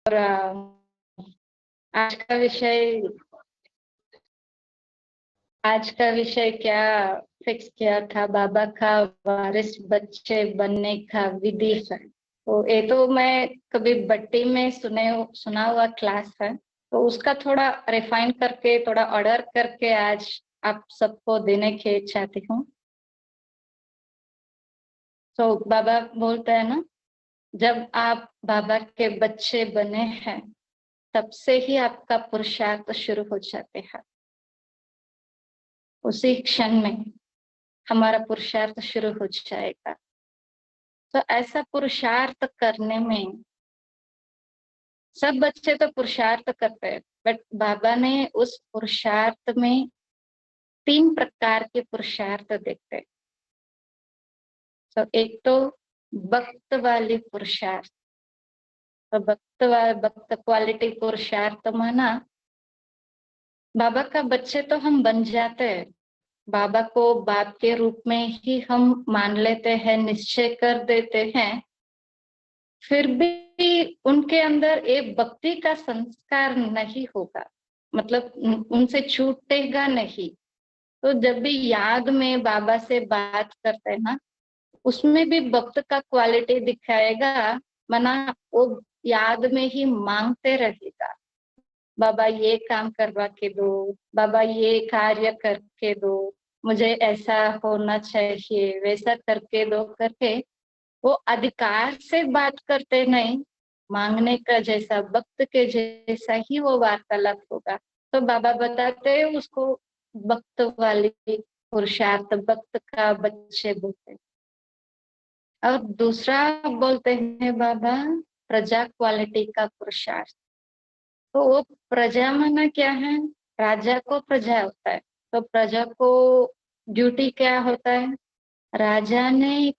और आज का विषय आज का विषय क्या फिक्स किया था? बाबा का वारिस बच्चे बनने का विधि है। तो ये तो मैं कभी बट्टी में सुना हुआ क्लास है, तो उसका थोड़ा रिफाइन करके, थोड़ा ऑर्डर करके आज आप सबको देने के चाहती हूँ। तो बाबा बोलते हैं ना, जब आप बाबा के बच्चे बने हैं तब से ही आपका पुरुषार्थ शुरू हो जाते हैं। उसी क्षण में हमारा पुरुषार्थ शुरू हो जाएगा। तो ऐसा पुरुषार्थ करने में सब बच्चे तो पुरुषार्थ करते हैं, बट बाबा ने उस पुरुषार्थ में 3 प्रकार के पुरुषार्थ देखते हैं। तो एक तो भक्त वाली पुरुषार्थ। तो भक्त क्वालिटी पुरुषार्थ माना, बाबा का बच्चे तो हम बन जाते हैं, बाबा को बाप के रूप में ही हम मान लेते हैं, निश्चय कर देते हैं, फिर भी उनके अंदर एक भक्ति का संस्कार नहीं होगा, मतलब उनसे छूटेगा नहीं। तो जब भी याद में बाबा से बात करते हैं ना, उसमें भी भक्त का क्वालिटी दिखाएगा, मना वो याद में ही मांगते रहेगा, बाबा ये काम करवा के दो, बाबा ये कार्य करके दो, मुझे ऐसा होना चाहिए, वैसा करके दो करके। वो अधिकार से बात करते नहीं, मांगने का जैसा, भक्त के जैसा ही वो वार्तालाप होगा। तो बाबा बताते हैं उसको भक्त वाली पुरुषार्थ, भक्त का बच्चे बोलते हैं। और दूसरा बोलते हैं बाबा प्रजा क्वालिटी का पुरुषार्थ। तो वो प्रजा माना क्या है? राजा को प्रजा होता है, तो प्रजा को ड्यूटी क्या होता है? राजा ने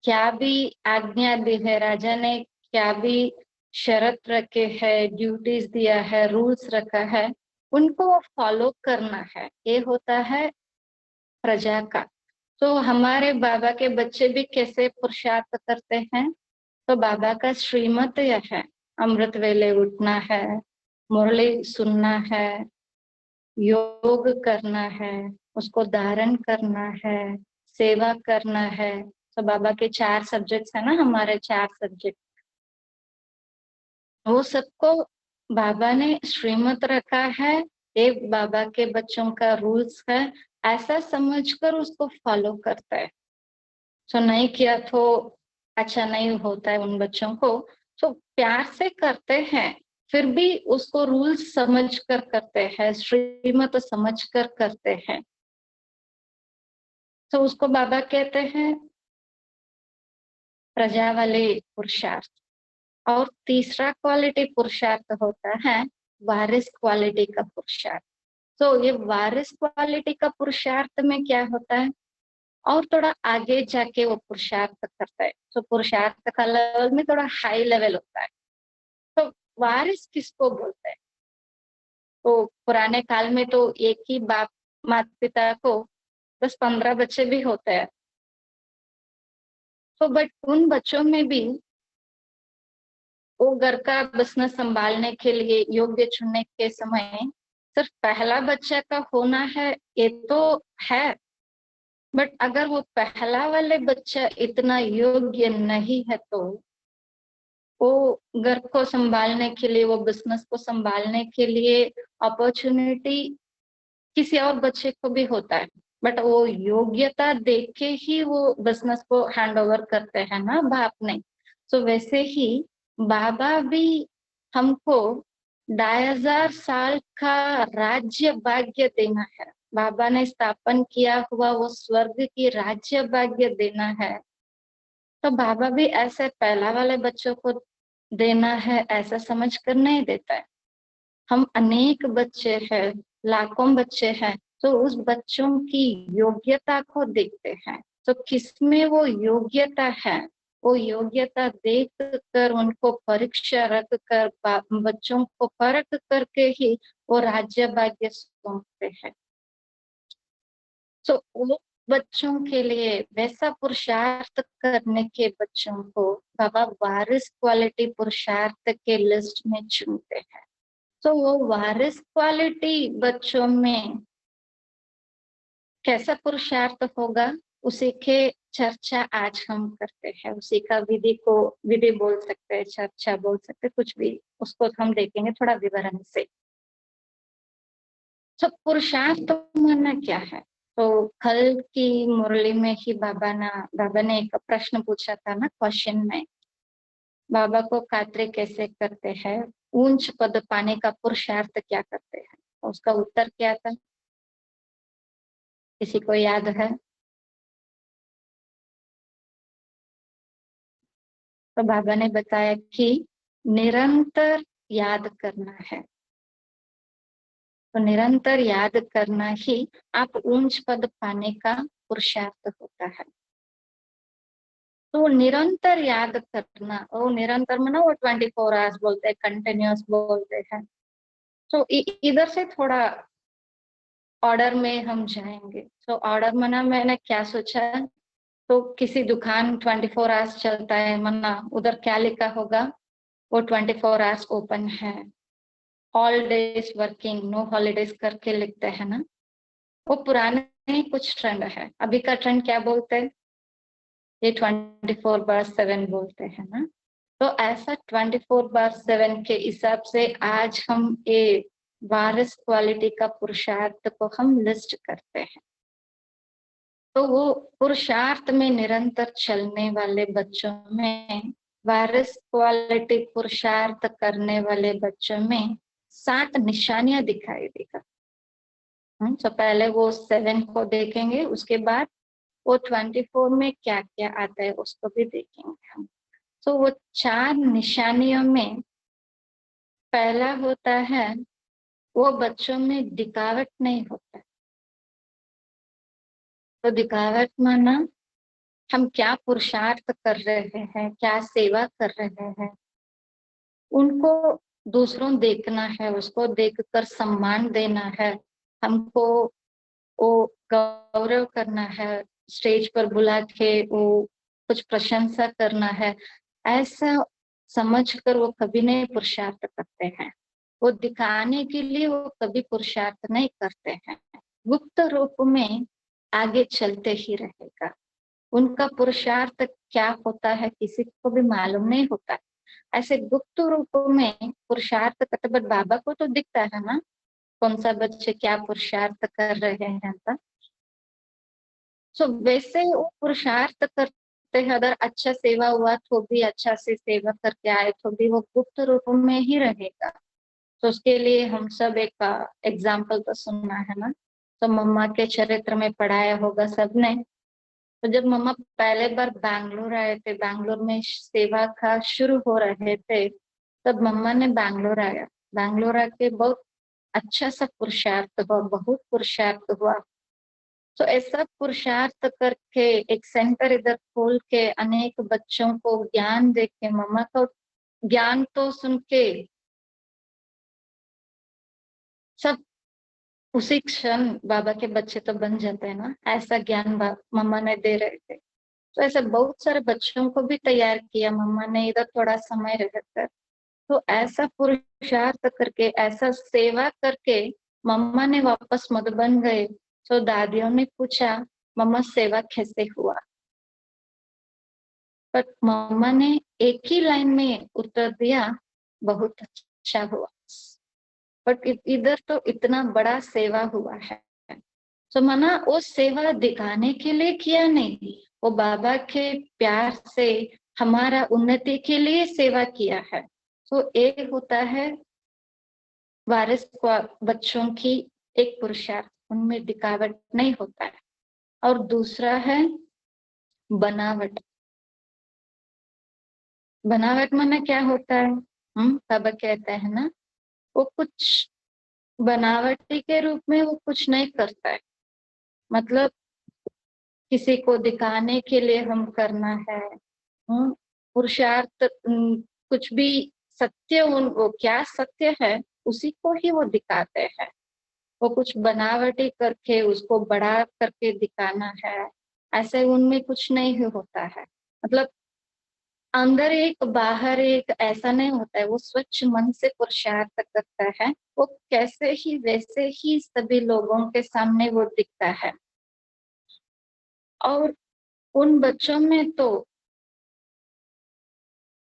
क्या भी आज्ञा दी है, राजा ने क्या भी शर्त रखे है, ड्यूटीज दिया है, रूल्स रखा है, उनको वो फॉलो करना है। ये होता है प्रजा का। तो हमारे बाबा के बच्चे भी कैसे पुरुषार्थ करते हैं? तो बाबा का श्रीमत यह है, अमृत वेले उठना है, मुरली सुनना है, योग करना है, उसको धारण करना है, सेवा करना है। तो बाबा के 4 सब्जेक्ट्स है ना, हमारे 4 सब्जेक्ट, वो सबको बाबा ने श्रीमत रखा है, एक बाबा के बच्चों का रूल्स है, ऐसा समझकर उसको फॉलो करता है। तो नहीं किया तो अच्छा नहीं होता है उन बच्चों को, तो प्यार से करते हैं, फिर भी उसको रूल्स समझ कर करते हैं, श्रीमत समझ कर करते हैं। तो उसको बाबा कहते हैं प्रजा वाले पुरुषार्थ। और तीसरा क्वालिटी पुरुषार्थ होता है वारिस क्वालिटी का पुरुषार्थ। तो ये वारिस क्वालिटी का पुरुषार्थ में क्या होता है, और थोड़ा आगे जाके वो पुरुषार्थ करता है। तो पुरुषार्थ का लेवल में थोड़ा हाई लेवल होता है। तो वारिस किसको बोलते हैं? तो पुराने काल में तो एक ही बाप माता पिता को 10-15 बच्चे भी होते हैं। तो बट उन बच्चों में भी वो घर का बिजनेस संभालने के लिए योग्य चुनने के समय सिर्फ पहला बच्चा का होना है, ये तो है, बट अगर वो पहला वाले बच्चा इतना योग्य नहीं है, तो वो घर को संभालने के लिए, वो बिजनेस को संभालने के लिए अपॉर्चुनिटी किसी और बच्चे को भी होता है, बट वो योग्यता देख के ही वो बिजनेस को हैंड ओवर करते हैं ना बाप ने। तो वैसे ही बाबा भी हमको 2500 का राज्य भाग्य देना है, बाबा ने स्थापन किया हुआ वो स्वर्ग की राज्य भाग्य देना है। तो बाबा भी ऐसे पहला वाले बच्चों को देना है ऐसा समझ कर नहीं देता है। हम अनेक बच्चे हैं, लाखों बच्चे हैं, तो उस बच्चों की योग्यता को देखते हैं। तो किसमें वो योग्यता है, वो योग्यता देख कर, उनको परीक्षा रख कर, बच्चों को परख करके ही वो राज्य भाग्य सौंपते हैं। तो वो बच्चों के लिए वैसा पुरुषार्थ करने के बच्चों को बाबा वारिस क्वालिटी पुरुषार्थ के लिस्ट में चुनते हैं। तो वो वारिस क्वालिटी बच्चों में कैसा पुरुषार्थ होगा, उसी के चर्चा आज हम करते हैं। उसी का विधि बोल सकते हैं, चर्चा बोल सकते हैं, कुछ भी, उसको हम देखेंगे थोड़ा विवरण से। तो पुरुषार्थ माना क्या है? तो कल की मुरली में ही बाबा ने एक प्रश्न पूछा था ना, क्वेश्चन में बाबा को खातिर कैसे करते हैं, ऊंच पद पाने का पुरुषार्थ क्या करते हैं? उसका उत्तर क्या था, किसी को याद है? तो बाबा ने बताया कि निरंतर याद करना है। तो निरंतर याद करना ही आप ऊंच पद पाने का पुरुषार्थ होता है। तो निरंतर याद करना, वो निरंतर में ना वो 24 आवर्स बोलते हैं, कंटिन्यूअस बोलते हैं। तो इधर से थोड़ा ऑर्डर में हम जाएंगे। तो ऑर्डर में ना मैंने क्या सोचा, तो किसी दुकान 24 आवर्स चलता है मना, उधर क्या लिखा होगा, वो 24 आवर्स ओपन है, all days working, no holidays करके लिखते हैं ना। वो पुराने कुछ ट्रेंड है, अभी का ट्रेंड क्या बोलते हैं, ये 24/7 बोलते हैं ना। तो ऐसा 24/7 के हिसाब से आज हम ये वारिस क्वालिटी का पुरुषार्थ को हम लिस्ट करते हैं। तो वो पुरुषार्थ में निरंतर चलने वाले बच्चों में, वारिस क्वालिटी पुरुषार्थ करने वाले बच्चों में 7 निशानियां दिखाई देगा। तो पहले वो 7 को देखेंगे, उसके बाद वो 24 में क्या क्या आता है उसको भी देखेंगे हम। तो वो 4 निशानियों में पहला होता है, वो बच्चों में दिखावट नहीं होता। तो दिखावट माना हम क्या पुरुषार्थ कर रहे हैं, क्या सेवा कर रहे हैं, उनको दूसरों देखना है, उसको देखकर सम्मान देना है, हमको वो गौरव करना है, स्टेज पर बुला के वो कुछ प्रशंसा करना है, ऐसा समझकर वो कभी नहीं पुरुषार्थ करते हैं। वो दिखाने के लिए वो कभी पुरुषार्थ नहीं करते हैं। गुप्त रूप में आगे चलते ही रहेगा। उनका पुरुषार्थ क्या होता है किसी को भी मालूम नहीं होता। ऐसे गुप्त रूप में पुरुषार्थ करते, बट बाबा को तो दिखता है ना कौन सा बच्चे क्या पुरुषार्थ कर रहे हैं। सो वैसे वो पुरुषार्थ करते हैं, अगर अच्छा सेवा हुआ तो भी अच्छा से सेवा करके आए तो भी वो गुप्त रूप में ही रहेगा। तो उसके लिए हम सब एक एग्जाम्पल तो सुनना है ना। तो मम्मा के चरित्र में पढ़ाया होगा सबने। तो जब मम्मा पहले बार बैंगलोर आए थे, बैंगलोर में सेवा का शुरू हो रहे थे, तब मम्मा ने बैंगलोर आके बहुत अच्छा सा पुरुषार्थ हुआ, बहुत पुरुषार्थ हुआ। तो ऐसा पुरुषार्थ करके एक सेंटर इधर खोल के अनेक बच्चों को ज्ञान दे के, मम्मा को ज्ञान तो सुन के सब उसी क्षण बाबा के बच्चे तो बन जाते हैं ना, ऐसा ज्ञान मम्मा ने दे रहे थे। तो ऐसे बहुत सारे बच्चों को भी तैयार किया मम्मा ने इधर थोड़ा समय रहकर। तो ऐसा पुरुषार्थ करके, ऐसा सेवा करके मम्मा ने वापस मधुबन गए। तो दादियों ने पूछा मम्मा सेवा कैसे हुआ, पर मम्मा ने एक ही लाइन में उत्तर दिया, बहुत अच्छा हुआ। बट इधर तो इतना बड़ा सेवा हुआ है। तो मना वो सेवा दिखाने के लिए किया नहीं, वो बाबा के प्यार से हमारा उन्नति के लिए सेवा किया है। तो एक होता है वारिस बच्चों की एक पुरुषार्थ, उनमें दिखावट नहीं होता है। और दूसरा है बनावट। बनावट माना क्या होता है, बाबा कहता है ना, वो कुछ बनावटी के रूप में वो कुछ नहीं करता है। मतलब किसी को दिखाने के लिए हम करना है, पुरुषार्थ, कुछ भी सत्य, वो क्या सत्य है उसी को ही वो दिखाते हैं। वो कुछ बनावटी करके उसको बड़ा करके दिखाना है, ऐसे उनमें कुछ नहीं होता है। मतलब अंदर एक बाहर एक ऐसा नहीं होता है, वो स्वच्छ मन से पुरुषार्थ करता है, वो कैसे ही वैसे ही सभी लोगों के सामने वो दिखता है। और उन बच्चों में तो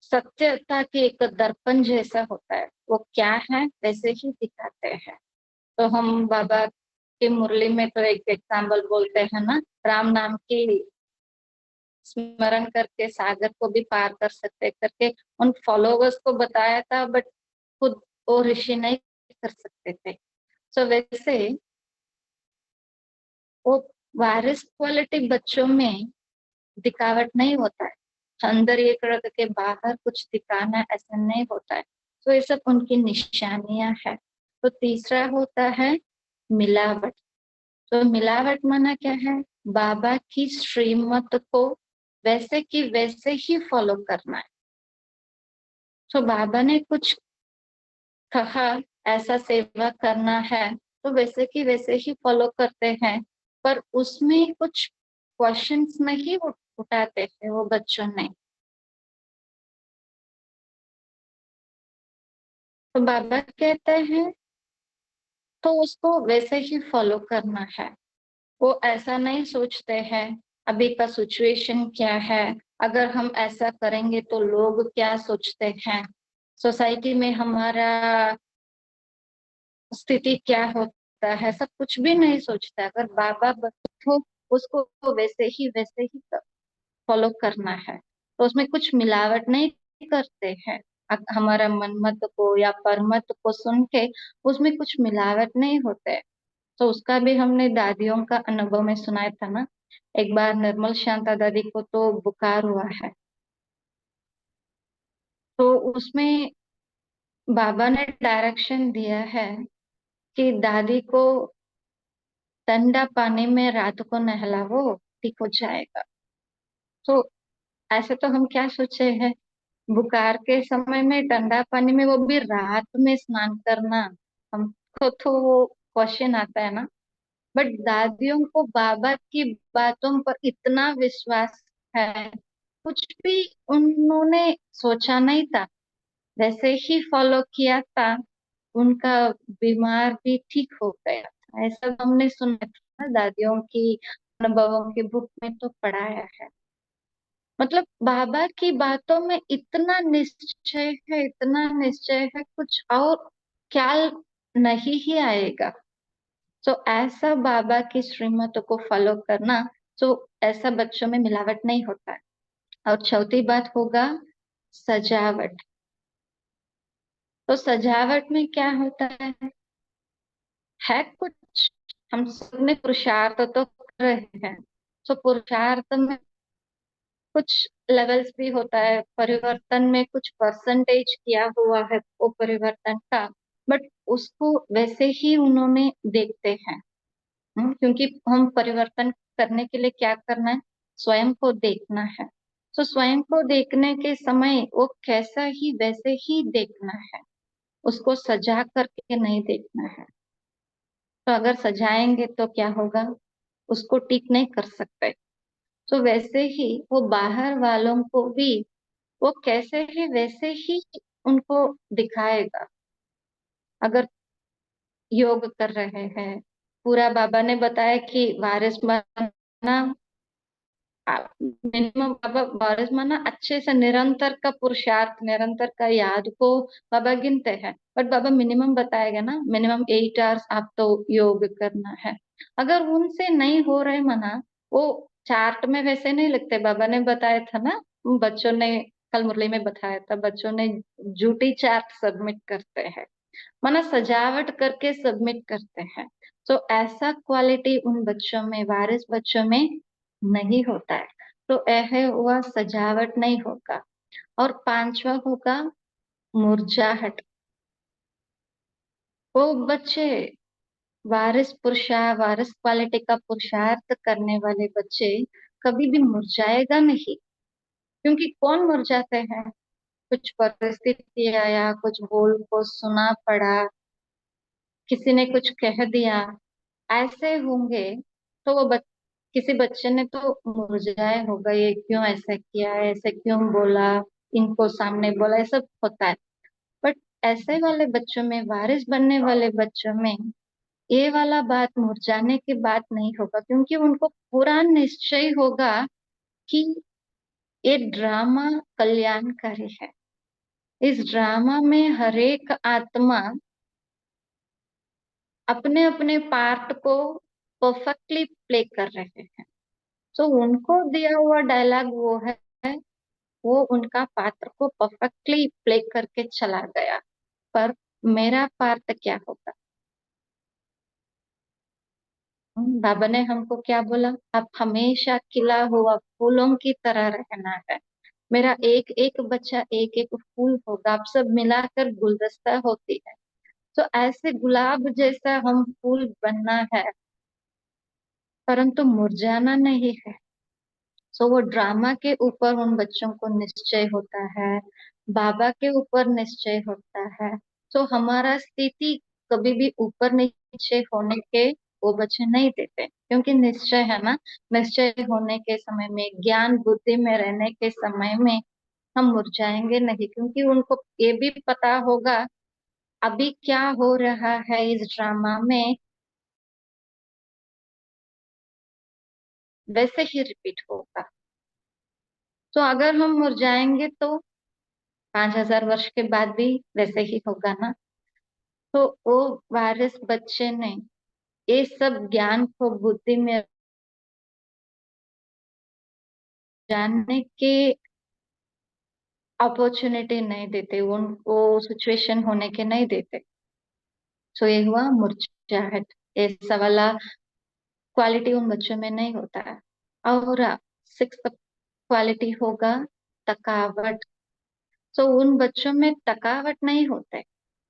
सत्यता की एक दर्पण जैसा होता है, वो क्या है वैसे ही दिखाते हैं। तो हम बाबा की मुरली में तो एक एग्जाम्पल बोलते हैं ना, राम नाम की स्मरण करके सागर को भी पार कर सकते करके उन फॉलोवर्स को बताया था, बट खुद वो ऋषि नहीं कर सकते थे। सो वैसे वो वायरस क्वालिटी बच्चों में दिखावट नहीं होता है, अंदर एक रख के बाहर कुछ दिखाना ऐसा नहीं होता है। तो ये सब उनकी निशानियां है। तो तीसरा होता है मिलावट। तो मिलावट माना क्या है, बाबा की श्रीमत को वैसे की वैसे ही फॉलो करना है। तो बाबा ने कुछ कहा ऐसा सेवा करना है, तो वैसे की वैसे ही फॉलो करते हैं, पर उसमें कुछ क्वेश्चंस नहीं उठाते हैं वो बच्चों ने। तो बाबा कहते हैं तो उसको वैसे ही फॉलो करना है। वो ऐसा नहीं सोचते हैं अभी का सिचुएशन क्या है, अगर हम ऐसा करेंगे तो लोग क्या सोचते हैं, सोसाइटी में हमारा स्थिति क्या होता है, सब कुछ भी नहीं सोचता। अगर बाबा तो उसको वैसे ही फॉलो करना है, तो उसमें कुछ मिलावट नहीं करते हैं। हमारा मनमत को या परमत को सुन के उसमें कुछ मिलावट नहीं होते। तो उसका भी हमने दादियों का अनुभव में सुनाया था ना। एक बार निर्मल शांता दादी को तो बुखार हुआ है, तो उसमें बाबा ने डायरेक्शन दिया है कि दादी को ठंडा पानी में रात को नहलाओ, ठीक हो जाएगा। तो ऐसे तो हम क्या सोचे हैं, बुखार के समय में ठंडा पानी में, वो भी रात में स्नान करना, हमको तो वो क्वेश्चन आता है ना। बट दादियों को बाबा की बातों पर इतना विश्वास है, कुछ भी उन्होंने सोचा नहीं था, वैसे ही फॉलो किया था, उनका बीमार भी ठीक हो गया था। ऐसा हमने सुना था, दादियों की अनुभवों की बुक में तो पढ़ाया है। मतलब बाबा की बातों में इतना निश्चय है, इतना निश्चय है, कुछ और ख्याल नहीं ही आएगा। तो ऐसा बाबा की श्रीमत को फॉलो करना, तो ऐसा बच्चों में मिलावट नहीं होता है। और चौथी बात होगा सजावट। तो सजावट में क्या होता है कुछ, हम सबने पुरुषार्थ तो कर रहे हैं, तो पुरुषार्थ में कुछ लेवल्स भी होता है, परिवर्तन में कुछ परसेंटेज किया हुआ है वो परिवर्तन का, बट उसको वैसे ही उन्होंने देखते हैं। क्योंकि हम परिवर्तन करने के लिए क्या करना है, स्वयं को देखना है। तो स्वयं को देखने के समय वो कैसा ही वैसे ही देखना है, उसको सजा करके नहीं देखना है। तो अगर सजाएंगे तो क्या होगा, उसको ठीक नहीं कर सकते। तो वैसे ही वो बाहर वालों को भी वो कैसे है वैसे ही उनको दिखाएगा। अगर योग कर रहे हैं, पूरा बाबा ने बताया कि वारिस बनना, मिनिमम बाबा वारिस बनना अच्छे से निरंतर का पुरुषार्थ, निरंतर का याद को बाबा गिनते हैं, बट बाबा मिनिमम बताएगा ना, मिनिमम 8 आवर्स आप तो योग करना है। अगर उनसे नहीं हो रहे मना, वो चार्ट में वैसे नहीं लिखते। बाबा ने बताया था ना, बच्चों ने कल मुरली में बताया था, बच्चों ने झूठी चार्ट सबमिट करते हैं, माना सजावट करके सबमिट करते हैं। तो ऐसा क्वालिटी उन बच्चों में, वारिस बच्चों में नहीं होता है। तो यह हुआ सजावट नहीं होगा। और पांचवा होगा मुरझाहट। वो बच्चे वारिस क्वालिटी का पुरुषार्थ करने वाले बच्चे कभी भी मुरझाएगा नहीं। क्योंकि कौन मुरझाते हैं, कुछ परिस्थिति आया, कुछ बोल को सुना पड़ा, किसी ने कुछ कह दिया, ऐसे होंगे तो वो किसी बच्चे ने तो मुरझाया होगा, ये क्यों ऐसा किया, ऐसे क्यों बोला, इनको सामने बोला, ये सब होता है। बट ऐसे वाले बच्चों में, वारिस बनने वाले बच्चों में, ये वाला बात मुरझाने की बात नहीं होगा, क्योंकि उनको पूरा निश्चय होगा कि ये ड्रामा कल्याणकारी है। इस ड्रामा में हर एक आत्मा अपने अपने पार्ट को परफेक्टली प्ले कर रहे हैं। तो उनको दिया हुआ डायलॉग वो है, वो उनका पात्र को परफेक्टली प्ले करके चला गया। पर मेरा पार्ट क्या होगा? बाबा ने हमको क्या बोला? आप हमेशा खिला हुआ फूलों की तरह रहना है। मेरा एक एक बच्चा एक एक फूल होगा, आप सब मिलाकर गुलदस्ता होती है। तो ऐसे गुलाब जैसा हम फूल बनना है, परंतु मुरझाना नहीं है। सो वो ड्रामा के ऊपर उन बच्चों को निश्चय होता है, बाबा के ऊपर निश्चय होता है। तो हमारा स्थिति कभी भी ऊपर नीचे होने के वो बच्चे नहीं देते, क्योंकि निश्चय है ना। निश्चय होने के समय में, ज्ञान बुद्धि में रहने के समय में हम मुरझाएंगे नहीं, क्योंकि उनको ये भी पता होगा अभी क्या हो रहा है इस ड्रामा में, वैसे ही रिपीट होगा। तो अगर हम मुरझाएंगे तो 5,000 वर्ष के बाद भी वैसे ही होगा ना। तो वो वारिस बच्चे ने ये सब ज्ञान को बुद्धि में जानने के अपॉर्चुनिटी नहीं देते, उनको सिचुएशन होने के नहीं देते। सो ये हुआ मुरझाहट। ऐसा वाला क्वालिटी उन बच्चों में नहीं होता है। और सिक्स क्वालिटी होगा थकावट। तो उन बच्चों में थकावट नहीं होता है।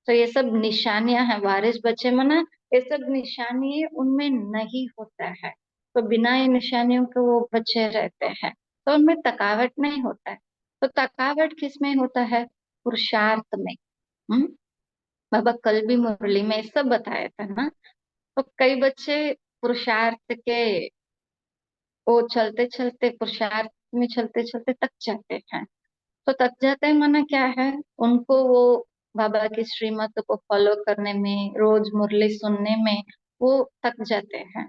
तो ये सब निशानियां हैं वारिस बच्चे में ना, ये सब निशानी उनमें नहीं होता है। तो बिना ये निशानियों के वो बच्चे रहते हैं, तो उनमें थकावट नहीं होता है। तो थकावट किस में होता है? पुरुषार्थ में। हम्म। बाबा कल भी मुरली में सब बताया था ना। तो कई बच्चे पुरुषार्थ के, वो चलते चलते पुरुषार्थ में चलते चलते थक जाते हैं। तो थक जाते हैं माना क्या है? उनको वो बाबा की श्रीमत को फॉलो करने में, रोज मुरली सुनने में वो थक जाते हैं।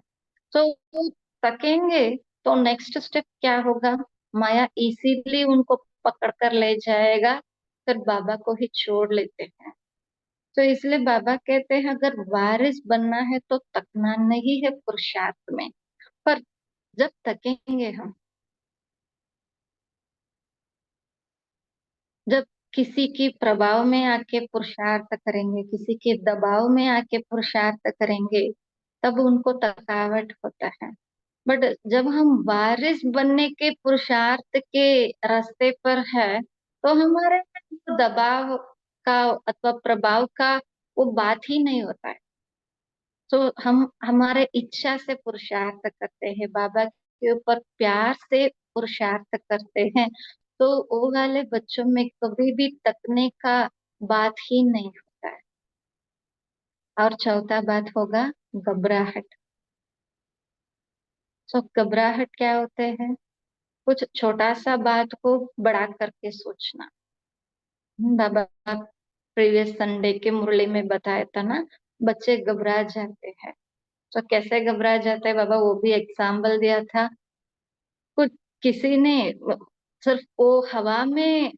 तो वो थकेंगे तो नेक्स्ट स्टेप क्या होगा? माया इसीलिए उनको पकड़ कर ले जाएगा, फिर बाबा को ही छोड़ लेते हैं। तो इसलिए बाबा कहते हैं अगर वारिस बनना है तो थकना नहीं है पुरुषार्थ में। पर जब थकेंगे हम, जब किसी के प्रभाव में आके पुरुषार्थ करेंगे, किसी के दबाव में आके पुरुषार्थ करेंगे, तब उनको थकावट होता है। बट जब हम वारिस बनने के पुरुषार्थ के रास्ते पर है, तो हमारे वो दबाव का अथवा प्रभाव का वो बात ही नहीं होता है। तो हम हमारे इच्छा से पुरुषार्थ करते हैं, बाबा के ऊपर प्यार से पुरुषार्थ करते हैं। तो वो वाले बच्चों में कभी भी तकने का बात ही नहीं होता है। और चौथा बात होगा घबराहट। तो घबराहट क्या होते हैं? कुछ छोटा सा बात को बड़ा करके सोचना। बाबा प्रीवियस संडे के मुरली में बताया था ना, बच्चे घबरा जाते हैं। तो कैसे घबरा जाते हैं बाबा, वो भी एग्जाम्पल दिया था। कुछ किसी ने सिर्फ वो हवा में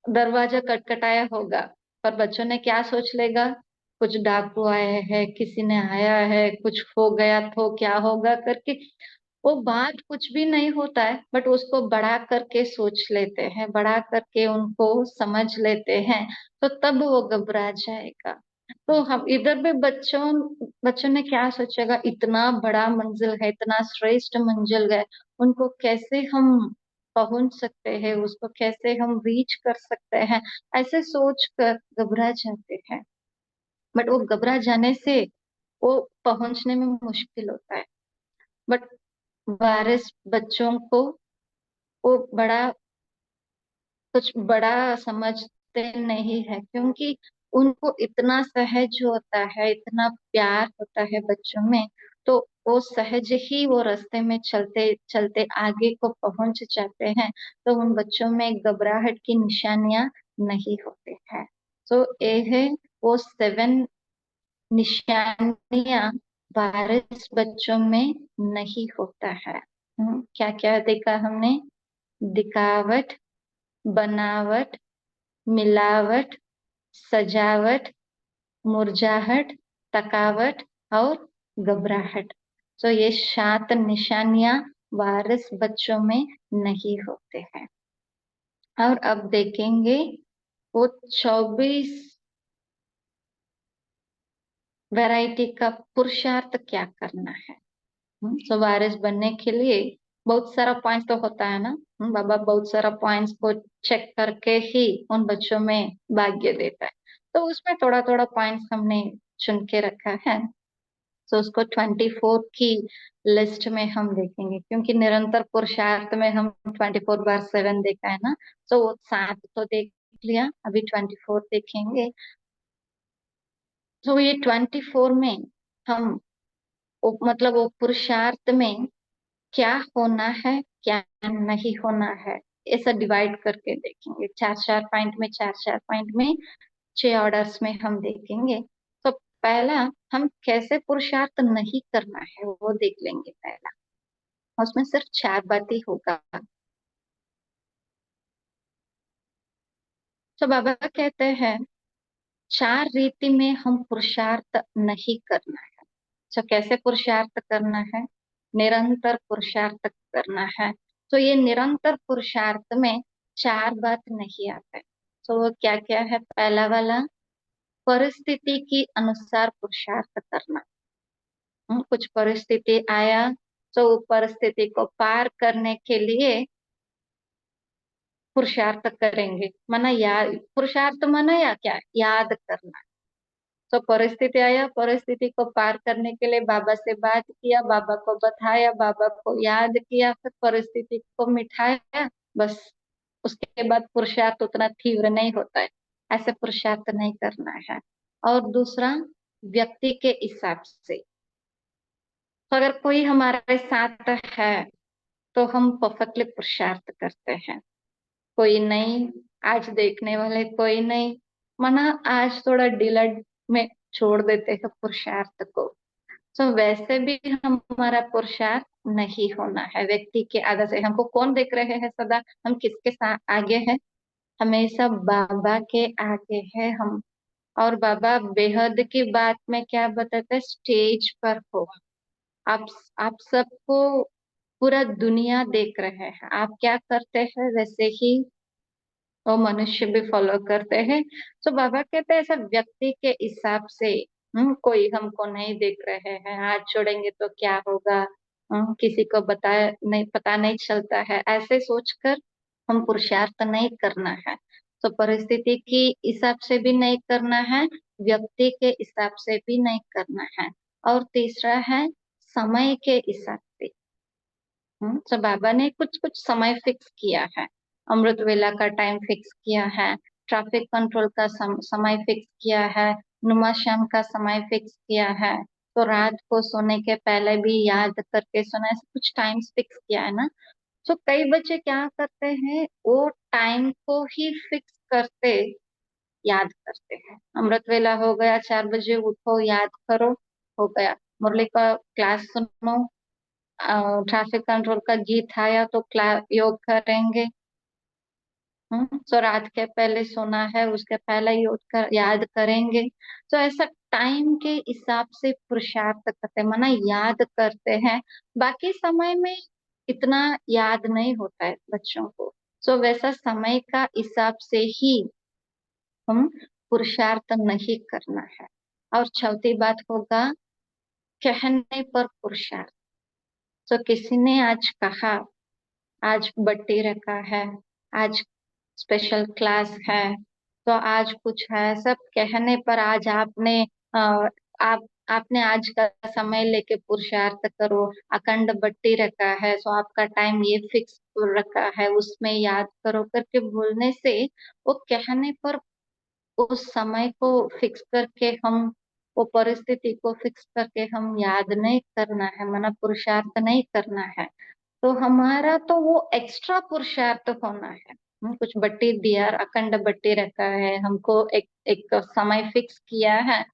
दरवाजा खटखटाया होगा, पर बच्चों ने क्या सोच लेगा? कुछ डाकू आए हैं, किसी ने आया है, कुछ हो गया तो क्या होगा करके। वो बात कुछ भी नहीं होता है, बट उसको बड़ा करके सोच लेते हैं, बड़ा करके उनको समझ लेते हैं। तो तब वो घबरा जाएगा। तो हम इधर भी बच्चों बच्चों ने क्या सोचेगा, इतना बड़ा मंजिल है, इतना श्रेष्ठ मंजिल है, उनको कैसे हम पहुंच सकते हैं, उसको कैसे हम रीच कर सकते हैं, ऐसे सोच कर घबरा जाते हैं। बट वो घबरा जाने से वो पहुंचने में मुश्किल होता है। बट वारिस बच्चों को वो बड़ा कुछ बड़ा समझते नहीं है, क्योंकि उनको इतना सहज होता है, इतना प्यार होता है बच्चों में, तो वो सहज ही वो रास्ते में चलते चलते आगे को पहुंच जाते हैं। तो उन बच्चों में घबराहट की निशानियां नहीं होते हैं। तो ये है वो 7 निशानियां वायरस बच्चों में नहीं होता है। क्या क्या देखा हमने? दिखावट, बनावट, मिलावट, सजावट, मुरझाहट, थकावट और घबराहट। तो ये 7 निशानियां वायरस बच्चों में नहीं होते हैं। और अब देखेंगे वो 24 वैरायटी का पुरुषार्थ क्या करना है। तो वायरस बनने के लिए बहुत सारा पॉइंट्स तो होता है ना। बाबा बहुत सारा पॉइंट्स को चेक करके ही उन बच्चों में भाग्य देता है। तो उसमें थोड़ा थोड़ा पॉइंट्स हमने चुन के रखा है। तो उसको 24 की लिस्ट में हम देखेंगे, क्योंकि निरंतर पुरुषार्थ में हम 24/7 देखा है ना। तो वो 7 तो देख लिया, अभी 24 देखेंगे। तो ये 24 में हम मतलब वो पुरुषार्थ में क्या होना है, क्या नहीं होना है, ऐसा डिवाइड करके देखेंगे। 4-4 पॉइंट में, 4-4 पॉइंट में, 6 ऑर्डर्स में हम देखेंगे। तो पहला, हम कैसे पुरुषार्थ नहीं करना है वो देख लेंगे पहला। उसमें सिर्फ 4 बातें होगा। तो बाबा कहते हैं 4 रीति में हम पुरुषार्थ नहीं करना है। तो कैसे पुरुषार्थ करना है? निरंतर पुरुषार्थ करना है। तो ये निरंतर पुरुषार्थ में 4 बात नहीं आते। तो वो क्या क्या है? पहला वाला, परिस्थिति के अनुसार पुरुषार्थ करना। कुछ परिस्थिति आया तो वो परिस्थिति को पार करने के लिए पुरुषार्थ करेंगे। माना याद, पुरुषार्थ माना या क्या? याद करना। तो परिस्थिति आया, परिस्थिति को पार करने के लिए बाबा से बात किया, बाबा को बताया, बाबा को याद किया, फिर परिस्थिति को मिटाया, बस। उसके बाद पुरुषार्थ उतना तीव्र नहीं होता है। ऐसे पुरुषार्थ नहीं करना है। और दूसरा, व्यक्ति के हिसाब से। तो अगर कोई हमारे साथ है तो हम परफेक्टली पुरुषार्थ करते हैं। कोई नहीं, आज देखने वाले कोई नहीं, मना आज थोड़ा ढीला में छोड़ देते हैं पुरुषार्थ को। तो वैसे भी हमारा पुरुषार्थ नहीं होना है। व्यक्ति के आगे से हमको कौन देख रहे हैं सदा? हम किसके साथ आगे हैं? हमेशा बाबा के आगे है हम। और बाबा बेहद की बात में क्या बताते हैं? स्टेज पर हो आप आप सबको पूरा दुनिया देख रहे हैं। आप क्या करते हैं वैसे ही वो मनुष्य भी फॉलो करते हैं। तो बाबा कहते हैं ऐसा व्यक्ति के हिसाब से, कोई हमको नहीं देख रहे हैं, हाथ छोड़ेंगे तो क्या होगा, किसी को पता नहीं चलता है, ऐसे सोचकर हम पुरुषार्थ नहीं करना है। तो परिस्थिति के हिसाब से भी नहीं करना है, व्यक्ति के हिसाब से भी नहीं करना है। और तीसरा है समय के हिसाब से। तो बाबा ने कुछ कुछ समय फिक्स किया है। अमृत वेला का टाइम फिक्स किया है, ट्रैफिक कंट्रोल का समय फिक्स किया है, नुमा श्याम का समय फिक्स किया है। तो रात को सोने के पहले भी याद करके सोना, ऐसे कुछ टाइम्स फिक्स किया है ना। तो कई बच्चे क्या करते हैं, वो टाइम को ही फिक्स करते याद करते हैं। अमृत वेला हो गया, 4 बजे उठो, याद करो, हो गया। मुरली का क्लास सुनो, ट्रैफिक कंट्रोल का गीत आया तो योग करेंगे। तो रात के पहले सोना है, उसके पहले योग याद करेंगे। तो ऐसा टाइम के हिसाब से पुरुषार्थ करते हैं, माना याद करते हैं। बाकी समय में इतना याद नहीं होता है बच्चों को। तो वैसा समय का हिसाब से ही हम पुरुषार्थ नहीं करना है। और चौथी बात होगा, कहने पर पुरुषार्थ। तो किसी ने आज कहा, आज बर्थडे रखा है, आज स्पेशल क्लास है, तो आज कुछ है, सब कहने पर आज आपने आपने आज का समय लेके पुरुषार्थ करो, अखंड बट्टी रखा है, सो आपका टाइम ये फिक्स रखा है, उसमें याद करो करके बोलने से वो कहने पर उस समय को फिक्स करके हम, वो परिस्थिति को फिक्स करके हम याद नहीं करना है, माना पुरुषार्थ नहीं करना है, तो हमारा तो वो एक्स्ट्रा पुरुषार्थ होना है। कुछ बट्टी दिया, अखंड बट्टी रखा है, हमको एक एक समय फिक्स किया है,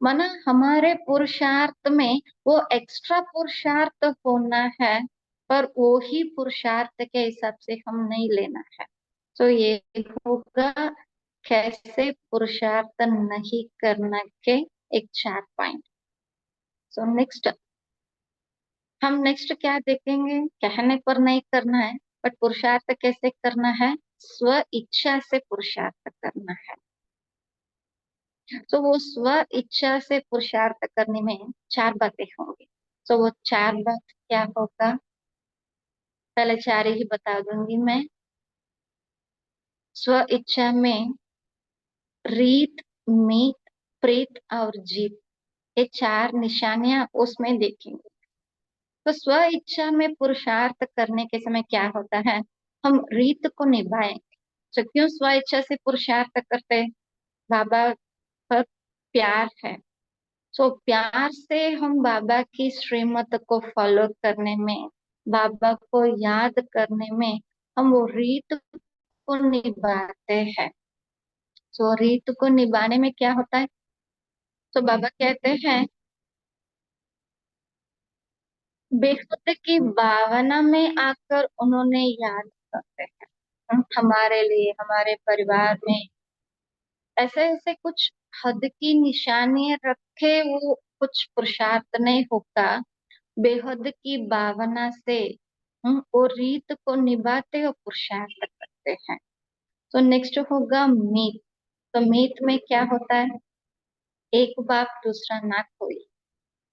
माना हमारे पुरुषार्थ में वो एक्स्ट्रा पुरुषार्थ होना है, पर वो ही पुरुषार्थ के हिसाब से हम नहीं लेना है। तो ये होगा कैसे पुरुषार्थ नहीं करना के एक 4 पॉइंट। सो नेक्स्ट, हम नेक्स्ट क्या देखेंगे, कहने पर नहीं करना है, बट पुरुषार्थ कैसे करना है, स्व इच्छा से पुरुषार्थ करना है। तो वो स्व इच्छा से पुरुषार्थ करने में 4 बातें होंगी। तो वो 4 बात क्या होगा, पहले 4 ही बता दूंगी मैं। स्व इच्छा में रीत, मीत, प्रीत और जीत, ये 4 निशानियां उसमें देखेंगे। तो स्व इच्छा में पुरुषार्थ करने के समय क्या होता है, हम रीत को निभाएंगे। तो क्यों स्व इच्छा से पुरुषार्थ करते हैं, बाबा पर प्यार है, सो प्यार से हम बाबा की श्रीमत को फॉलो करने में, बाबा को याद करने में हम वो रीत को निभाते हैं। सो रीत को निभाने में क्या होता है, तो बाबा कहते हैं बेखुद की भावना में आकर उन्होंने याद करते हैं। हमारे लिए, हमारे परिवार में ऐसे ऐसे कुछ हद की निशानियां रखे वो कुछ पुरुषार्थ नहीं होता, बेहद की भावना से हम वो रीत को निभाते और पुरुषार्थ करते हैं। तो नेक्स्ट होगा मीत। तो मीत में क्या होता है, एक बाप दूसरा ना कोई।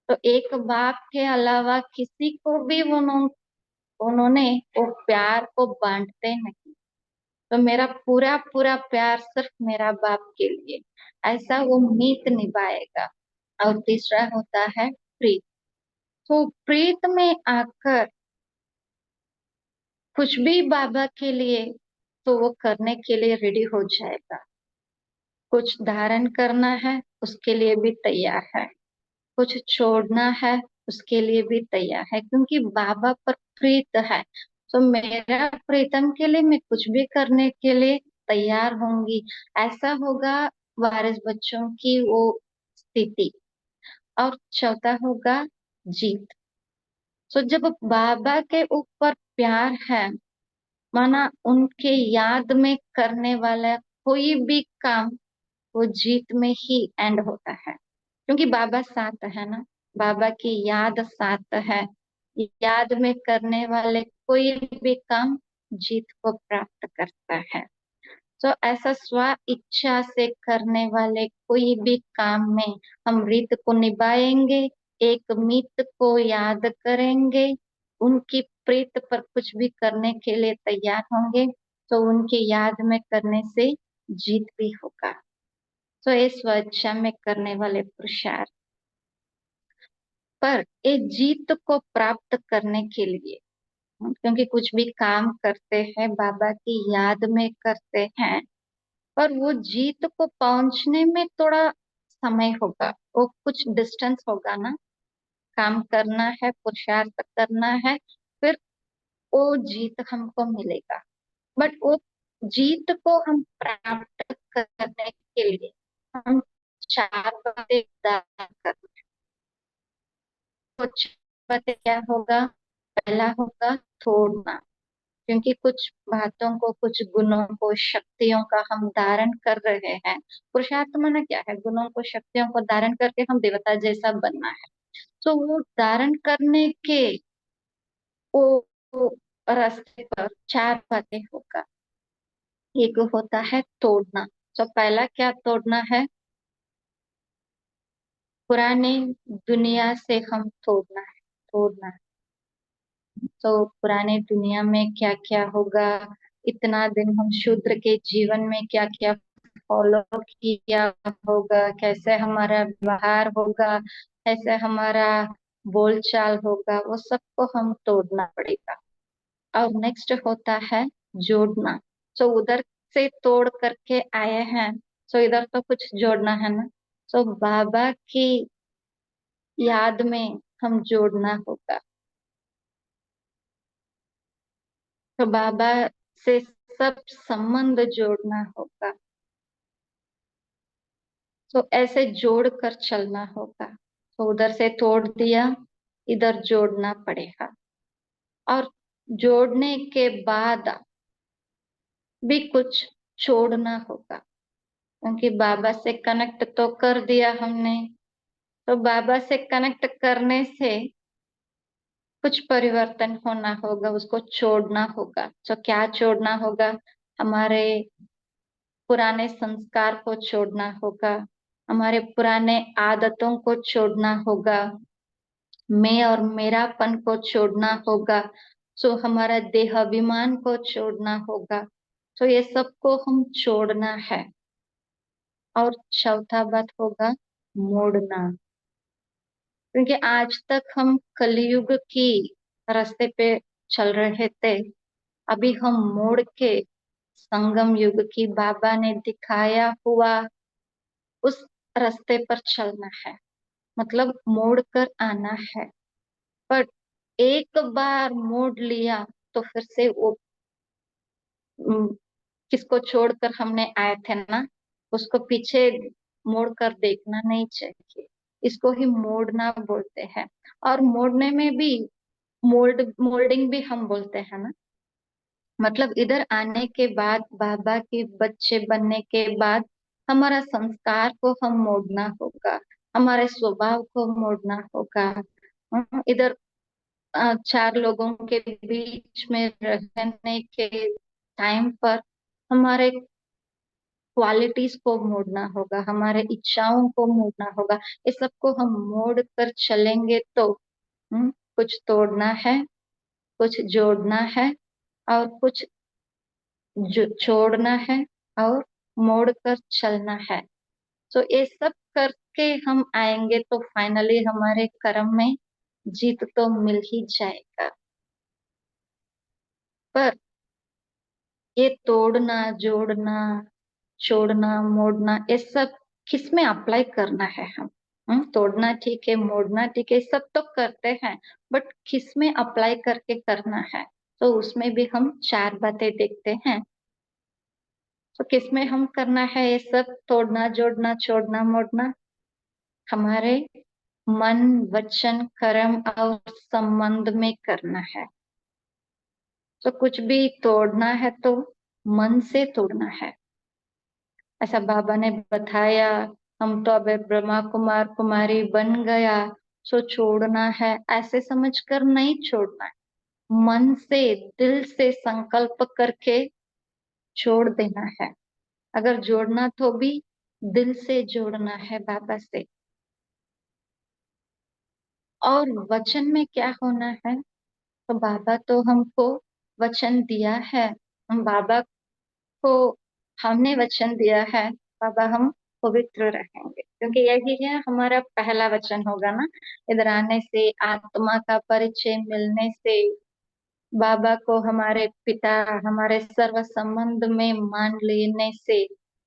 तो एक बाप के अलावा किसी को भी उन्होंने वो प्यार को बांटते नहीं। तो मेरा पूरा पूरा प्यार सिर्फ मेरा बाप के लिए, ऐसा वो मीत निभाएगा। और तीसरा होता है प्रीत। तो प्रीत में आकर कुछ भी बाबा के लिए तो वो करने के लिए रेडी हो जाएगा। कुछ धारण करना है उसके लिए भी तैयार है, कुछ छोड़ना है उसके लिए भी तैयार है, क्योंकि बाबा पर प्रीत है। तो मेरा प्रीतम के लिए मैं कुछ भी करने के लिए तैयार होंगी, ऐसा होगा वारिस बच्चों की वो स्थिति। और चौथा होगा जीत। तो जब बाबा के ऊपर प्यार है, माना उनके याद में करने वाला कोई भी काम वो जीत में ही एंड होता है, क्योंकि बाबा साथ है ना, बाबा की याद साथ है। याद में करने वाले कोई भी काम जीत को प्राप्त करता है। तो ऐसा स्व इच्छा से करने वाले कोई भी काम में हम रीत को निभाएंगे, एक मित को याद करेंगे, उनकी प्रीत पर कुछ भी करने के लिए तैयार होंगे, तो उनकी याद में करने से जीत भी होगा। तो ये स्व इच्छा में करने वाले पुरुषार्थ, पर ये जीत को प्राप्त करने के लिए, क्योंकि कुछ भी काम करते हैं बाबा की याद में करते हैं, पर वो जीत को पहुंचने में थोड़ा समय होगा, वो कुछ डिस्टेंस होगा ना, काम करना है, पुरुषार्थ करना है, फिर वो जीत हमको मिलेगा। बट वो जीत को हम प्राप्त करने के लिए हम 4 बातें दान करना है। कुछ बातें क्या होगा, पहला होगा छोड़ना, क्योंकि कुछ बातों को, कुछ गुणों को, शक्तियों का हम धारण कर रहे हैं। पुरुषार्थ माना क्या है, गुणों को, शक्तियों को धारण करके हम देवता जैसा बनना है। तो वो धारण करने के वो रास्ते पर 4 बातें होगा। एक होता है तोड़ना। तो पहला क्या तोड़ना है, पुराने दुनिया से हम तोड़ना है। तो पुराने दुनिया में क्या क्या होगा, इतना दिन हम शूद्र के जीवन में क्या क्या फॉलो किया होगा, कैसे हमारा व्यवहार होगा, कैसे हमारा बोलचाल होगा, वो सबको हम तोड़ना पड़ेगा। और नेक्स्ट होता है जोड़ना। तो उधर से तोड़ करके आए हैं, तो इधर तो कुछ जोड़ना है ना। तो बाबा की याद में हम जोड़ना होगा। तो बाबा से सब संबंध जोड़ना होगा। तो ऐसे जोड़ कर चलना होगा। तो उधर से तोड़ दिया, इधर जोड़ना पड़ेगा। और जोड़ने के बाद भी कुछ छोड़ना होगा, क्योंकि बाबा से कनेक्ट तो कर दिया हमने। तो बाबा से कनेक्ट करने से कुछ परिवर्तन होना होगा, उसको छोड़ना होगा। तो क्या छोड़ना होगा? हमारे पुराने संस्कार को छोड़ना होगा, हमारे पुराने आदतों को छोड़ना होगा, मैं और मेरापन को छोड़ना होगा। तो हमारा देहाभिमान को छोड़ना होगा। तो ये सबको हम छोड़ना है। और चौथा बात होगा मोड़ना, क्योंकि आज तक हम कलयुग की रास्ते पे चल रहे थे। अभी हम मोड़ के संगम युग की बाबा ने दिखाया हुआ उस रास्ते पर चलना है, मतलब मोड़ कर आना है। पर एक बार मोड़ लिया तो फिर से वो उम, किसको छोड़कर हमने आए थे ना, उसको पीछे मोड़ कर देखना नहीं चाहिए। इसको ही मोड़ना बोलते हैं। और मोड़ने में भी मोल्डिंग भी हम बोलते हैं ना। मतलब इधर आने के बाद, बाबा के बच्चे बनने के बाद, हमारा संस्कार को हम मोड़ना होगा, हमारे स्वभाव को मोड़ना होगा। इधर चार लोगों के बीच में रहने के टाइम पर हमारे क्वालिटीज को मोड़ना होगा, हमारे इच्छाओं को मोड़ना होगा। इस सबको हम मोड़ कर चलेंगे तो कुछ तोड़ना है, कुछ जोड़ना है, और कुछ जो छोड़ना है, और मोड़ कर चलना है। तो ये सब करके हम आएंगे तो फाइनली हमारे कर्म में जीत तो मिल ही जाएगा। पर ये तोड़ना, जोड़ना, छोड़ना, मोड़ना, ये सब किस में अप्लाई करना है हम? तोड़ना ठीक है, मोड़ना ठीक है, सब तो करते हैं, बट किस में अप्लाई करके करना है? तो उसमें भी हम चार बातें देखते हैं। तो किस में हम करना है ये सब तोड़ना, जोड़ना, छोड़ना, मोड़ना? हमारे मन, वचन, कर्म और संबंध में करना है। तो कुछ भी तोड़ना है तो मन से तोड़ना है। ऐसा बाबा ने बताया, हम तो अब ब्रह्मा कुमार कुमारी बन गया, सो छोड़ना है, ऐसे समझकर नहीं छोड़ना है। मन से, दिल से संकल्प करके छोड़ देना है। अगर जोड़ना तो भी दिल से जोड़ना है बाबा से। और वचन में क्या होना है? तो बाबा तो हमको वचन दिया है, हम बाबा को हमने वचन दिया है, बाबा हम पवित्र रहेंगे, क्योंकि यही है हमारा पहला वचन होगा ना। इधर आने से, आत्मा का परिचय मिलने से, बाबा को हमारे पिता, हमारे सर्व संबंध में मान लेने से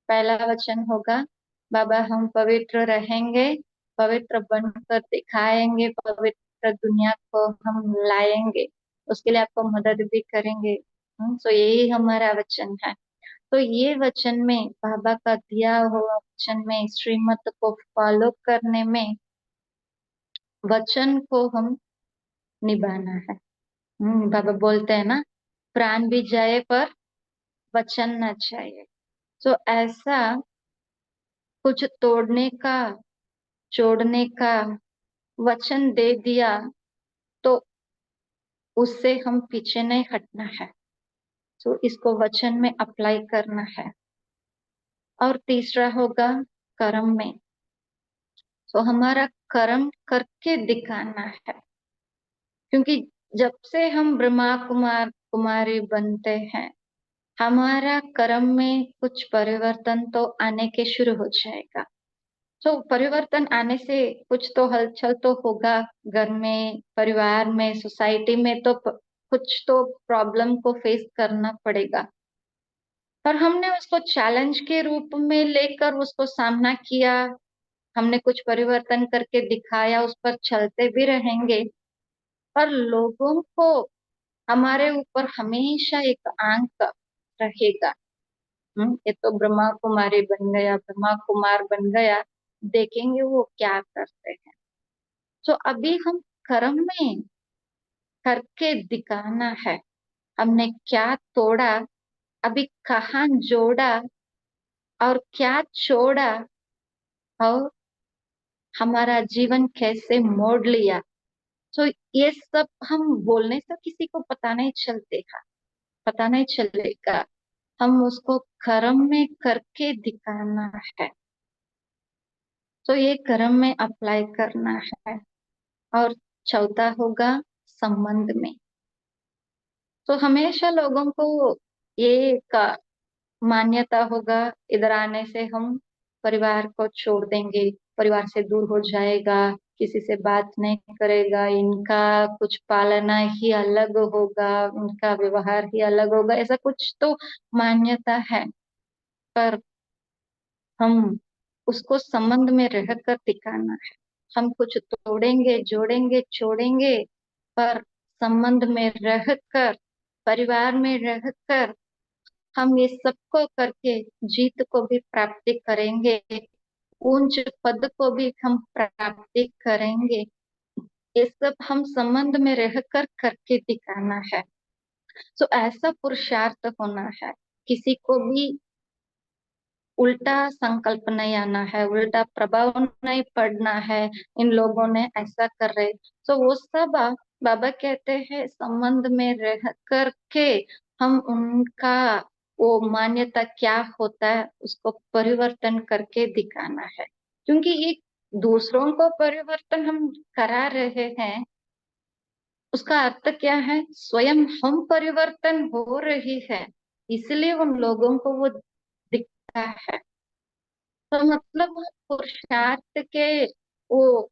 पहला वचन होगा, बाबा हम पवित्र रहेंगे, पवित्र बनकर दिखाएंगे, पवित्र दुनिया को हम लाएंगे, उसके लिए आपको मदद भी करेंगे। तो यही हमारा वचन है। तो ये वचन में, बाबा का दिया हुआ वचन में, श्रीमत को फॉलो करने में, वचन को हम निभाना है। बाबा बोलते हैं ना, प्राण भी जाए पर वचन न जाए। तो ऐसा कुछ तोड़ने का, जोड़ने का वचन दे दिया तो उससे हम पीछे नहीं हटना है। तो इसको वचन में अप्लाई करना है। और तीसरा होगा कर्म में। तो हमारा कर्म करके दिखाना है, क्योंकि जब से हम ब्रह्मा कुमार कुमारी बनते हैं, हमारा कर्म में कुछ परिवर्तन तो आने के शुरू हो जाएगा। तो परिवर्तन आने से कुछ तो हलचल तो होगा, घर में, परिवार में, सोसाइटी में, तो कुछ तो प्रॉब्लम को फेस करना पड़ेगा। पर हमने उसको चैलेंज के रूप में लेकर उसको सामना किया, हमने कुछ परिवर्तन करके दिखाया, उस पर चलते भी रहेंगे, पर लोगों को हमारे ऊपर हमेशा एक आंक रहेगा। ये तो ब्रह्मा कुमारी बन गया, ब्रह्मा कुमार बन गया, देखेंगे वो क्या करते हैं। तो अभी हम कर्म में करके दिखाना है, हमने क्या तोड़ा, अभी कहाँ जोड़ा और क्या छोड़ा, और हमारा जीवन कैसे मोड़ लिया। तो ये सब हम बोलने से किसी को पता नहीं चलतेगा, पता नहीं चलेगा, हम उसको कर्म में करके दिखाना है। तो ये कर्म में अप्लाई करना है। और चौथा होगा संबंध में। तो हमेशा लोगों को ये का मान्यता होगा, इधर आने से हम परिवार को छोड़ देंगे, परिवार से दूर हो जाएगा, किसी से बात नहीं करेगा, इनका कुछ पालना ही अलग होगा, उनका व्यवहार ही अलग होगा, ऐसा कुछ तो मान्यता है। पर हम उसको संबंध में रहकर दिखाना है। हम कुछ तोड़ेंगे, जोड़ेंगे, छोड़ेंगे, पर संबंध में रहकर, परिवार में रहकर हम ये सबको करके जीत को भी प्राप्ति करेंगे, ऊंच पद को भी हम प्राप्ति करेंगे। ये सब हम संबंध में रहकर करके दिखाना है। तो ऐसा पुरुषार्थ होना है, किसी को भी उल्टा संकल्प नहीं आना है, उल्टा प्रभाव नहीं पड़ना है, इन लोगों ने ऐसा कर रहे। तो वो सब बाबा कहते हैं संबंध में रह करके हम उनका वो मान्यता क्या होता है उसको परिवर्तन करके दिखाना है। क्योंकि ये दूसरों को परिवर्तन हम करा रहे हैं, उसका अर्थ क्या है, स्वयं हम परिवर्तन हो रही है, इसलिए उन लोगों को वो दिखता है। तो मतलब पुरुषार्थ के वो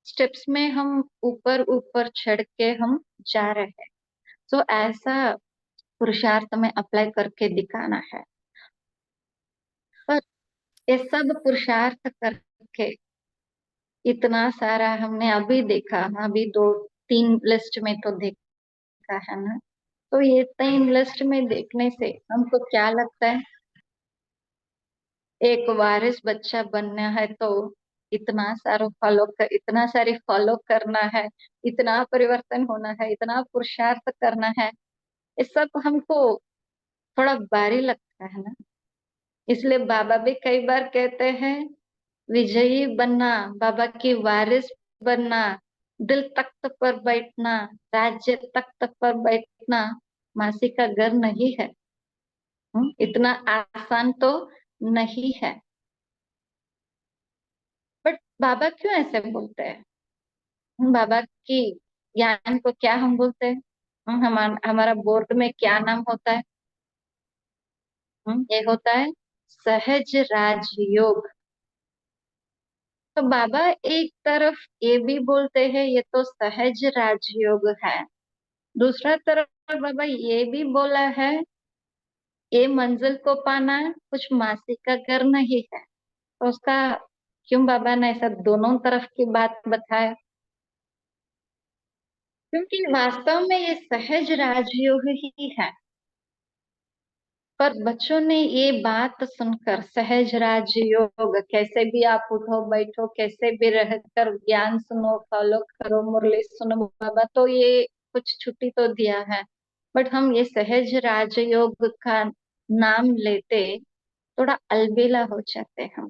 स्टेप्स में हम ऊपर ऊपर चढ़ के हम जा रहे हैं। तो ऐसा पुरुषार्थ में अप्लाई करके दिखाना है। पर ये सब पुरुषार्थ करके इतना सारा हमने अभी देखा, अभी दो तीन लिस्ट में तो देखा है ना। तो ये तीन लिस्ट में देखने से हमको क्या लगता है, एक वारिस बच्चा बनना है तो इतना सारी फॉलो करना है, इतना परिवर्तन होना है, इतना पुरुषार्थ करना है। ये सब हमको थोड़ा भारी लगता है ना। इसलिए बाबा भी कई बार कहते हैं, विजयी बनना, बाबा की वारिस बनना, दिल तख्त पर बैठना, राज्य तख्त पर बैठना मासी का घर नहीं है। इतना आसान तो नहीं है। बट बाबा क्यों ऐसे बोलते हैं? बाबा की ज्ञान को क्या हम बोलते हैं? हमारा बोर्ड में क्या नाम होता है? ये होता है सहज राजयोग। तो बाबा एक तरफ ये भी बोलते हैं ये तो सहज राजयोग है, दूसरा तरफ बाबा ये भी बोला है ये मंजिल को पाना कुछ मासी का घर नहीं है। तो उसका क्यों बाबा ने ऐसा दोनों तरफ की बात बताया? क्योंकि वास्तव में ये सहज राजयोग ही है। पर बच्चों ने ये बात सुनकर सहज राजयोग, कैसे भी आप उठो बैठो, कैसे भी रहकर ज्ञान सुनो, फॉलो करो, मुरली सुनो बाबा, तो ये कुछ छुट्टी तो दिया है। बट हम ये सहज राजयोग का नाम लेते थोड़ा अलबेला हो जाते हम,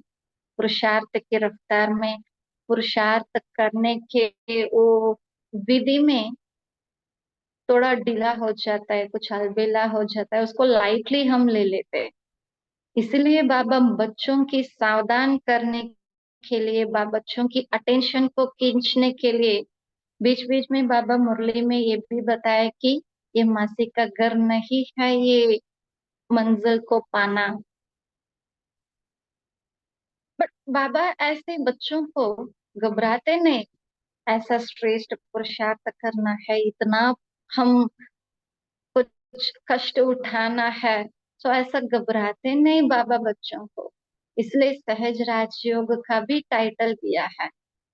पुरुषार्थ की रफ्तार में, पुरुषार्थ करने के वो विधि में थोड़ा ढीला हो जाता है, कुछ अलबेला हो जाता है, उसको लाइटली हम ले लेते हैं। इसलिए बाबा बच्चों की सावधान करने के लिए, बच्चों की अटेंशन को खींचने के लिए बीच बीच में बाबा मुरली में ये भी बताया कि ये मासी का घर नहीं है, ये मंजिल को पाना। बट बाबा ऐसे बच्चों को घबराते नहीं, ऐसा श्रेष्ठ पुरुषार्थ करना है, इतना हम कुछ कष्ट उठाना है, तो ऐसा घबराते नहीं बाबा बच्चों को, इसलिए सहज राजयोग का भी टाइटल दिया है।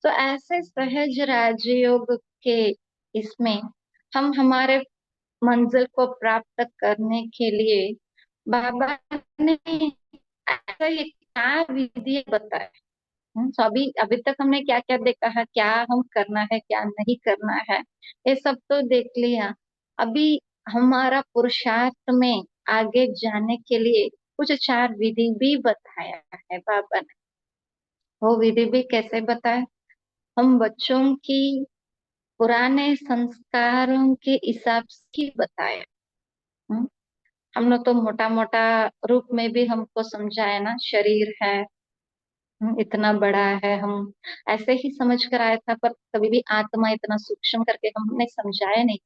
तो ऐसे सहज राजयोग के इसमें हम हमारे मंजिल को प्राप्त करने के लिए बाबा ने ऐसा ये क्या विधि बताया। तो अभी अभी तक हमने क्या क्या देखा है, क्या हम करना है क्या नहीं करना है, ये सब तो देख लिया। अभी हमारा पुरुषार्थ में आगे जाने के लिए कुछ चार विधि भी बताया है बाबा ने। वो विधि भी कैसे बताए, हम बच्चों की पुराने संस्कारों के हिसाब से ही बताया। हम्म, हमने तो मोटा मोटा रूप में भी हमको समझाया ना, शरीर है, इतना बड़ा है, हम ऐसे ही समझ कर आया था, पर कभी भी आत्मा इतना सूक्ष्म करके हमने समझाया नहीं।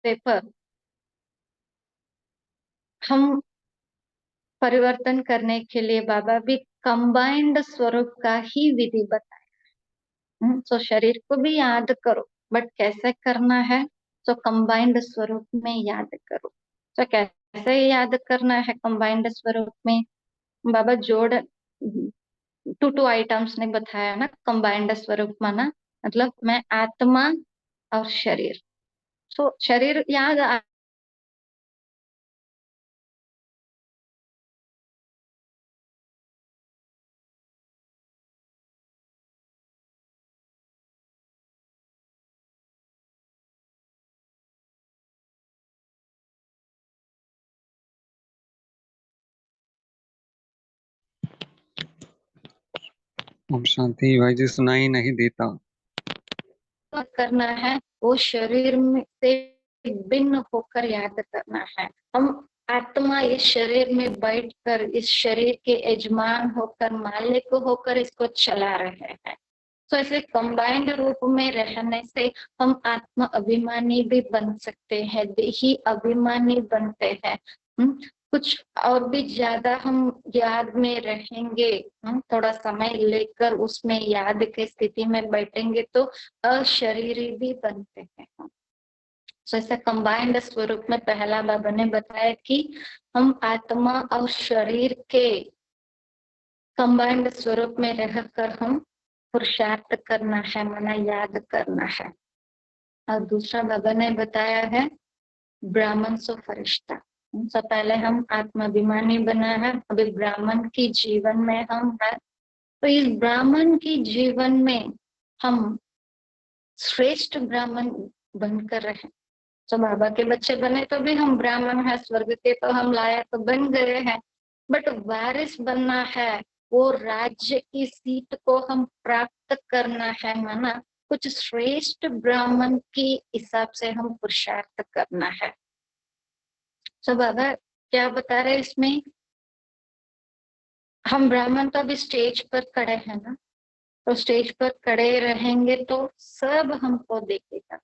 पेपर हम परिवर्तन करने के लिए बाबा भी कंबाइंड स्वरूप का ही विधि बताए। तो शरीर को भी याद करो, बट कैसे करना है, तो कंबाइंड स्वरूप में याद करो। तो कैसे याद करना है कंबाइंड स्वरूप में, बाबा जोड़ टू टू आइटम्स ने बताया ना, कंबाइंड स्वरूप माना मतलब मैं आत्मा और शरीर। तो शरीर याद ओम शांति। भाई जी सुनाई नहीं देता। करना है, वो शरीर में से भिन्न होकर याद करना है। हम आत्मा इस शरीर में बैठकर इस शरीर के यजमान होकर मालिक होकर इसको चला रहे हैं। तो ऐसे कंबाइंड रूप में रहने से हम आत्म अभिमानी भी बन सकते हैं, देही अभिमानी बनते हैं। कुछ और भी ज्यादा हम याद में रहेंगे, थोड़ा समय लेकर उसमें याद के स्थिति में बैठेंगे तो अशरीरी भी बनते हैं हम। तो ऐसा कंबाइंड स्वरूप में पहला बाबा ने बताया कि हम आत्मा और शरीर के कंबाइंड स्वरूप में रहकर हम पुरुषार्थ करना है, माना याद करना है। और दूसरा बाबा ने बताया है ब्राह्मण सो फरिश्ता। तो पहले हम आत्माभिमानी बना है, अभी ब्राह्मण की जीवन में हम है। तो इस ब्राह्मण की जीवन में हम श्रेष्ठ ब्राह्मण बनकर रहे। तो बाबा के बच्चे बने तो भी हम ब्राह्मण है, स्वर्ग के तो हम लायक तो बन गए हैं, बट वारिस बनना है, वो राज्य की सीट को हम प्राप्त करना है, माना कुछ श्रेष्ठ ब्राह्मण के हिसाब से हम पुरुषार्थ करना है। तो बाबा क्या बता रहे इसमें, हम ब्राह्मण तो अभी स्टेज पर खड़े हैं ना, तो स्टेज पर खड़े रहेंगे तो सब हमको देखेगा।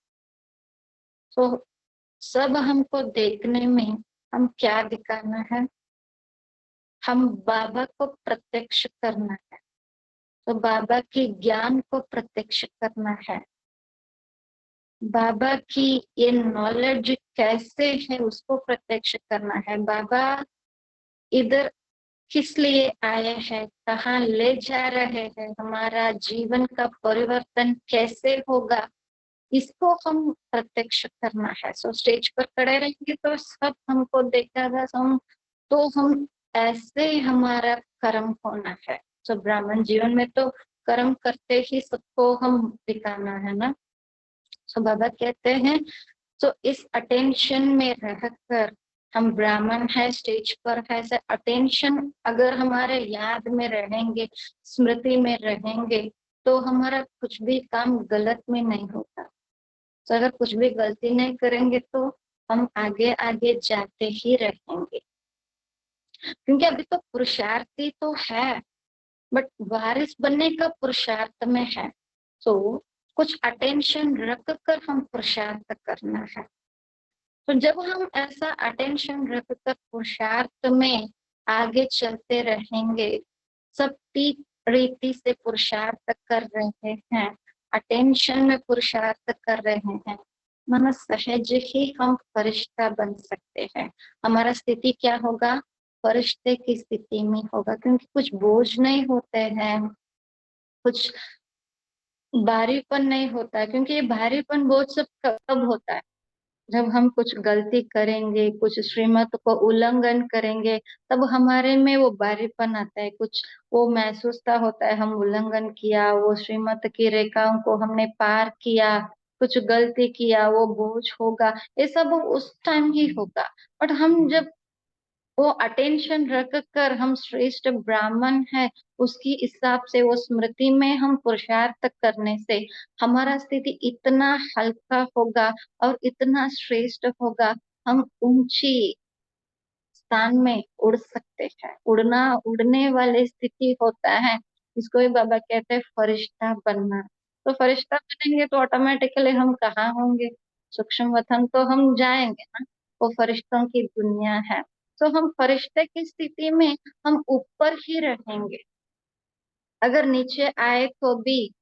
तो सब हमको देखने में हम क्या दिखाना है, हम बाबा को प्रत्यक्ष करना है। तो बाबा के ज्ञान को प्रत्यक्ष करना है, बाबा की ये नॉलेज कैसे है उसको प्रत्यक्ष करना है। बाबा इधर किस लिए आए हैं, कहाँ ले जा रहे हैं, हमारा जीवन का परिवर्तन कैसे होगा, इसको हम प्रत्यक्ष करना है। सो स्टेज पर खड़े रहेंगे तो सब हमको देखेगा, हम तो हम ऐसे हमारा कर्म होना है। तो ब्राह्मण जीवन में तो कर्म करते ही सबको हम दिखाना है ना। सो बाबा कहते हैं तो इस अटेंशन में रहकर, हम ब्राह्मण है स्टेज पर है, ऐसे अटेंशन अगर हमारे याद में रहेंगे, स्मृति में रहेंगे, तो हमारा कुछ भी काम गलत में नहीं होता। तो अगर कुछ भी गलती नहीं करेंगे तो हम आगे आगे जाते ही रहेंगे, क्योंकि अभी तो पुरुषार्थी तो है, बट वारिस बनने का पुरुषार्थ में है। तो कुछ अटेंशन रख कर हम पुरुषार्थ करना है। तो जब हम ऐसा अटेंशन रखकर पुरुषार्थ में आगे चलते रहेंगे, सब ठीक रीति से पुरुषार्थ कर रहे हैं, अटेंशन में पुरुषार्थ कर रहे हैं, मन सहज ही हम फरिश्ता बन सकते हैं। हमारा स्थिति क्या होगा? फरिश्ते की स्थिति में होगा, क्योंकि कुछ बोझ नहीं होते हैं, कुछ भारीपन नहीं होता है। क्योंकि ये भारीपन बोझ सब कब होता है? जब हम कुछ गलती करेंगे, कुछ श्रीमत को उल्लंघन करेंगे, तब हमारे में वो भारीपन आता है। कुछ वो महसूसता होता है, हम उल्लंघन किया, वो श्रीमत की रेखाओं को हमने पार किया, कुछ गलती किया, वो बोझ होगा। ये सब उस टाइम ही होगा। बट हम जब वो अटेंशन रख कर हम श्रेष्ठ ब्राह्मण है, उसकी हिसाब से वो स्मृति में हम पुरुषार्थ करने से हमारा स्थिति इतना हल्का होगा और इतना श्रेष्ठ होगा। हम ऊंची स्थान में उड़ सकते हैं। उड़ना, उड़ने वाली स्थिति होता है, इसको ही बाबा कहते हैं फरिश्ता बनना। तो फरिश्ता बनेंगे तो ऑटोमेटिकली हम कहाँ होंगे? सूक्ष्म वतन तो हम जाएंगे ना, वो फरिश्तों की दुनिया है। तो हम फरिश्ते की स्थिति में हम ऊपर ही रहेंगे। अगर नीचे आए तो भी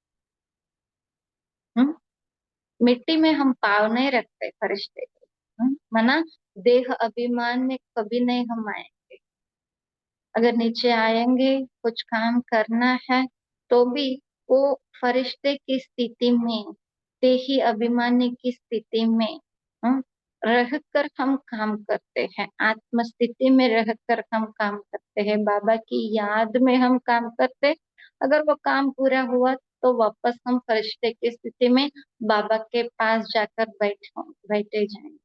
हम मिट्टी में हम पाँव नहीं रखते फरिश्ते के। माना देह अभिमान में कभी नहीं हम आएंगे। अगर नीचे आएंगे, कुछ काम करना है, तो भी वो फरिश्ते की स्थिति में, देही अभिमानी की स्थिति में रह कर हम काम करते हैं। आत्म स्थिति में रहकर हम काम करते हैं, बाबा की याद में हम काम करते। अगर वो काम पूरा हुआ तो वापस हम फरिश्ते की स्थिति में बाबा के पास जाकर बैठे जाएंगे।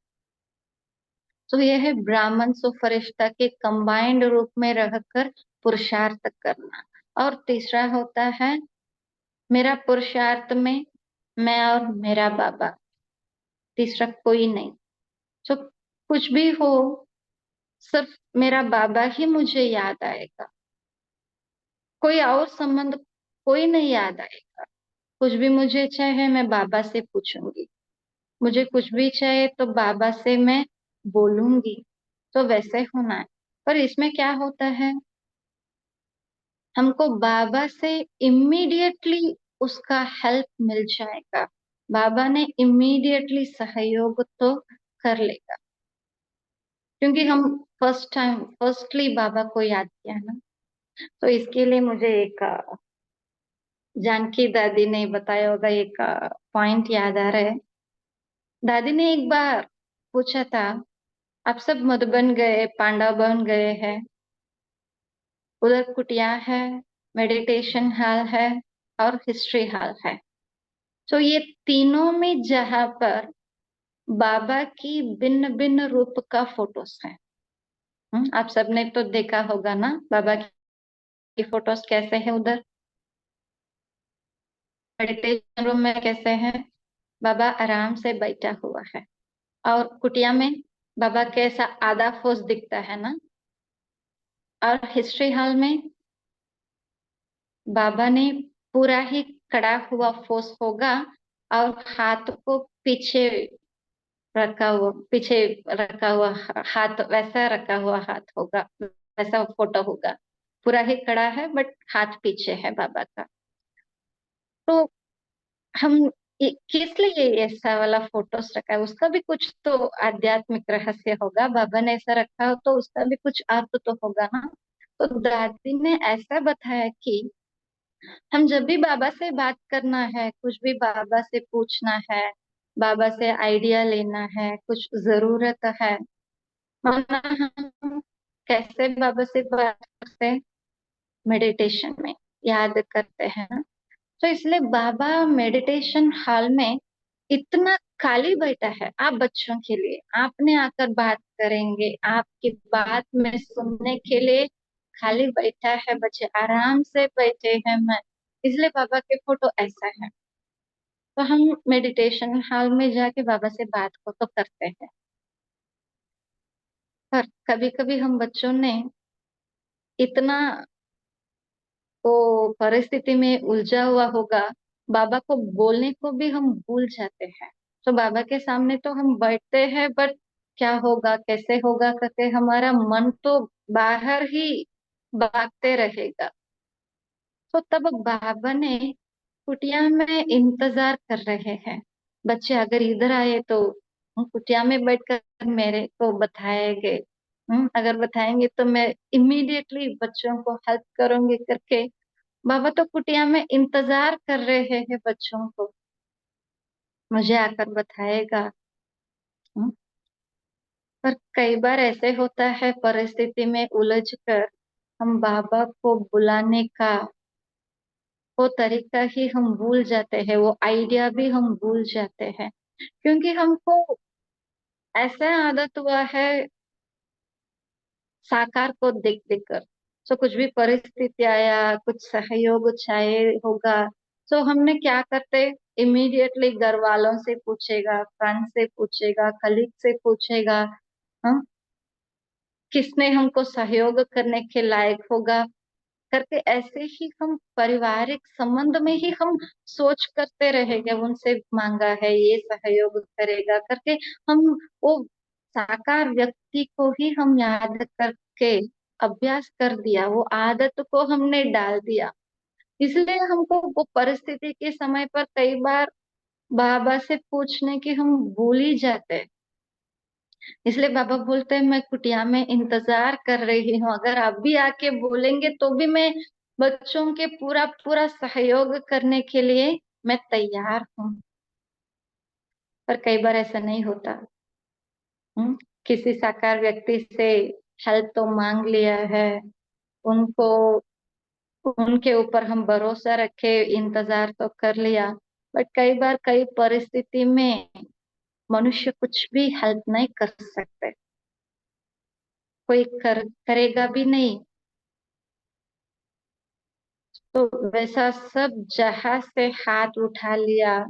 तो यह है ब्राह्मण सो फरिश्ता के कंबाइंड रूप में रहकर पुरुषार्थ करना। और तीसरा होता है मेरा पुरुषार्थ में मैं और मेरा बाबा, तीसरा कोई नहीं। तो कुछ भी हो, सिर्फ मेरा बाबा ही मुझे याद आएगा, कोई और संबंध कोई नहीं याद आएगा। कुछ भी मुझे चाहे मैं बाबा से पूछूंगी, मुझे कुछ भी चाहिए तो बाबा से मैं बोलूंगी। तो वैसे होना है। पर इसमें क्या होता है, हमको बाबा से इमीडिएटली उसका हेल्प मिल जाएगा। बाबा ने इमीडिएटली सहयोग तो कर लेगा, क्योंकि हम फर्स्टली बाबा को याद किया ना। तो इसके लिए मुझे एक जानकी दादी ने बताया होगा, एक पॉइंट याद आ रहा है। दादी ने एक बार पूछा था, आप सब मधु बन गए, पांडव बन गए हैं, उधर कुटिया है, मेडिटेशन हॉल है और हिस्ट्री हॉल है। तो ये तीनों में जहां पर बाबा की भिन्न भिन्न रूप का फोटोस है। आप सबने तो देखा होगा ना बाबा की फोटोस कैसे है उधर। मेडिटेशन रूम में कैसे है, बाबा आराम से बैठा हुआ है। और कुटिया में बाबा कैसा आधा फोस दिखता है ना। और हिस्ट्री हॉल में बाबा ने पूरा ही खड़ा हुआ फोस होगा और हाथ को पीछे रखा हुआ हाथ, वैसा रखा हुआ हाथ होगा, वैसा फोटो होगा। पूरा ही खड़ा है बट हाथ पीछे है बाबा का। तो हम किस लिए ऐसा वाला फोटोस रखा है? उसका भी कुछ तो आध्यात्मिक रहस्य होगा। बाबा ने ऐसा रखा हो तो उसका भी कुछ अर्थ तो होगा ना। तो दादी ने ऐसा बताया कि हम जब भी बाबा से बात करना है, कुछ भी बाबा से पूछना है, बाबा से आइडिया लेना है, कुछ जरूरत है, माना हम कैसे बाबा से बात करते हैं? मेडिटेशन में याद करते हैं ना। तो इसलिए बाबा मेडिटेशन हॉल में इतना खाली बैठा है आप बच्चों के लिए। आपने आकर बात करेंगे, आपकी बात में सुनने के लिए खाली बैठा है, बच्चे आराम से बैठे हैं। मैं इसलिए बाबा के फोटो ऐसा है। तो हम मेडिटेशन हॉल में जाके बाबा से बात को तो करते हैं, पर कभी कभी हम बच्चों ने इतना वो परिस्थिति में उलझा हुआ होगा, बाबा को बोलने को भी हम भूल जाते हैं। तो बाबा के सामने तो हम बैठते हैं, बट क्या होगा कैसे होगा करके हमारा मन तो बाहर ही भागते रहेगा। तो तब बाबा ने कुटिया में इंतजार कर रहे हैं, बच्चे अगर इधर आए तो कुटिया में बैठकर मेरे को बताएंगे। अगर बताएंगे तो मैं इमीडिएटली बच्चों को हेल्प करूंगी करके बाबा तो कुटिया में इंतजार कर रहे हैं बच्चों को, मुझे आकर बताएगा। हम्म, पर कई बार ऐसे होता है परिस्थिति में उलझ कर हम बाबा को बुलाने का वो तरीका ही हम भूल जाते हैं, वो आइडिया भी हम भूल जाते हैं, क्योंकि हमको ऐसा आदत हुआ है साकार को देख देख कर। सो कुछ भी परिस्थिति आया, कुछ सहयोग चाहिए होगा, सो हमने क्या करते, इमीडिएटली घर वालों से पूछेगा, फ्रेंड से पूछेगा, कलीग से पूछेगा, हाँ किसने हमको सहयोग करने के लायक होगा करके, ऐसे ही हम पारिवारिक संबंध में ही हम सोच करते रहेंगे, उनसे मांगा है ये सहयोग करेगा करके। हम वो साकार व्यक्ति को ही हम याद करके अभ्यास कर दिया, वो आदत को हमने डाल दिया, इसलिए हमको वो परिस्थिति के समय पर कई बार बाबा से पूछने की हम भूल ही जाते हैं। इसलिए बाबा बोलते हैं मैं कुटिया में इंतजार कर रही हूँ, अगर आप भी आके बोलेंगे तो भी मैं बच्चों के पूरा पूरा सहयोग करने के लिए मैं तैयार हूँ। पर कई बार ऐसा नहीं होता। किसी साकार व्यक्ति से हेल्प तो मांग लिया है, उनको उनके ऊपर हम भरोसा रखे, इंतजार तो कर लिया, बट कई बार कई परिस्थिति में मनुष्य कुछ भी हेल्प नहीं कर सकते, कोई करेगा भी नहीं। तो वैसा सब जहां से हाथ उठा लिया,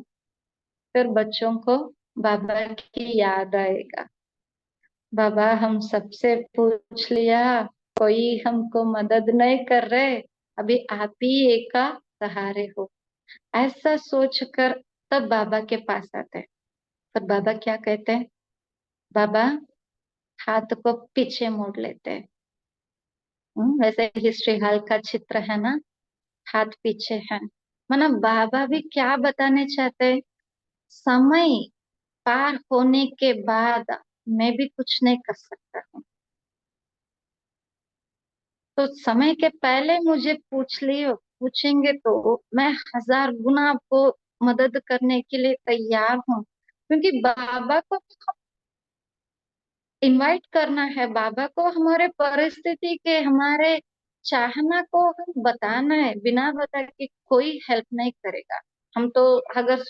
फिर बच्चों को बाबा की याद आएगा। बाबा हम सबसे पूछ लिया, कोई हमको मदद नहीं कर रहे, अभी आप ही एक का सहारे हो, ऐसा सोचकर तब बाबा के पास आते हैं। पर बाबा क्या कहते हैं, बाबा हाथ को पीछे मोड़ लेते हैं। वैसे हिस्ट्री हॉल का चित्र है ना, हाथ पीछे है, माना बाबा भी क्या बताने चाहते हैं, समय पार होने के बाद मैं भी कुछ नहीं कर सकता हूँ, तो समय के पहले मुझे पूछ लियो, पूछेंगे तो मैं 1000 गुना आपको मदद करने के लिए तैयार हूँ, क्योंकि बाबा को इनवाइट करना है, बाबा को हमारे परिस्थिति के, हमारे चाहना को हम बताना है, बिना बता के कोई हेल्प नहीं करेगा। हम तो अगर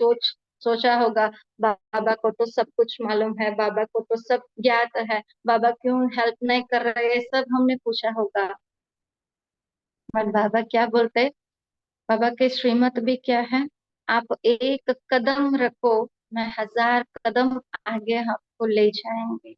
सोचा होगा बाबा को तो सब कुछ मालूम है, बाबा को तो सब ज्ञात है, बाबा क्यों हेल्प नहीं कर रहे हैं, सब हमने पूछा होगा। पर बाबा क्या बोलते, बाबा के श्रीमत भी क्या है, आप एक कदम रखो, मैं 1000 कदम आगे आपको ले जाएंगे।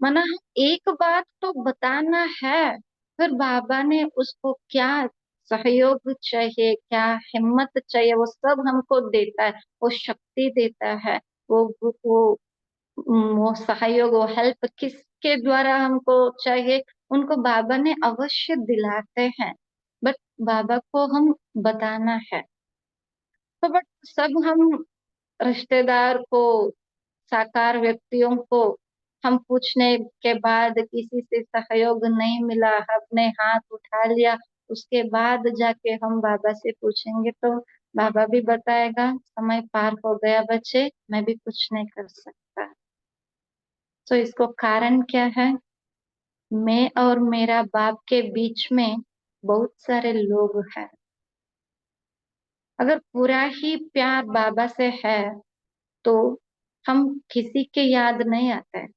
माना एक बात तो बताना है, फिर बाबा ने उसको क्या सहयोग चाहिए, क्या हिम्मत चाहिए, वो सब हमको देता है, वो शक्ति देता है, वो वो सहयोग, वो हेल्प किसके द्वारा हमको चाहिए, उनको बाबा ने अवश्य दिलाते हैं, बट बाबा को हम बताना है। तो बट सब हम रिश्तेदार को, साकार व्यक्तियों को हम पूछने के बाद किसी से सहयोग नहीं मिला, हमने हाथ उठा लिया, उसके बाद जाके हम बाबा से पूछेंगे तो बाबा भी बताएगा समय पार हो गया बच्चे, मैं भी कुछ नहीं कर सकता। तो इसको कारण क्या है, मैं और मेरा बाप के बीच में बहुत सारे लोग हैं। अगर पूरा ही प्यार बाबा से है तो हम किसी के याद नहीं आते हैं,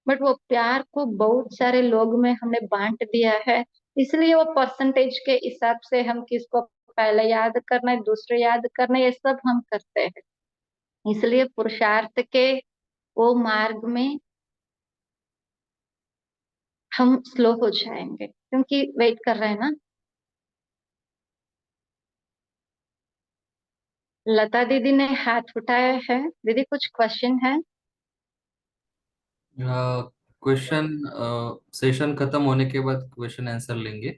बट वो प्यार को बहुत सारे लोग में हमने बांट दिया है, इसलिए वो परसेंटेज के हिसाब से हम किसको पहले याद करना है, दूसरे याद करना है, ये सब हम करते हैं। इसलिए पुरुषार्थ के वो मार्ग में हम स्लो हो जाएंगे, क्योंकि वेट कर रहे हैं ना। लता दीदी ने हाथ उठाया है, दीदी कुछ क्वेश्चन है। क्वेश्चन सेशन खत्म होने के बाद क्वेश्चन आंसर लेंगे।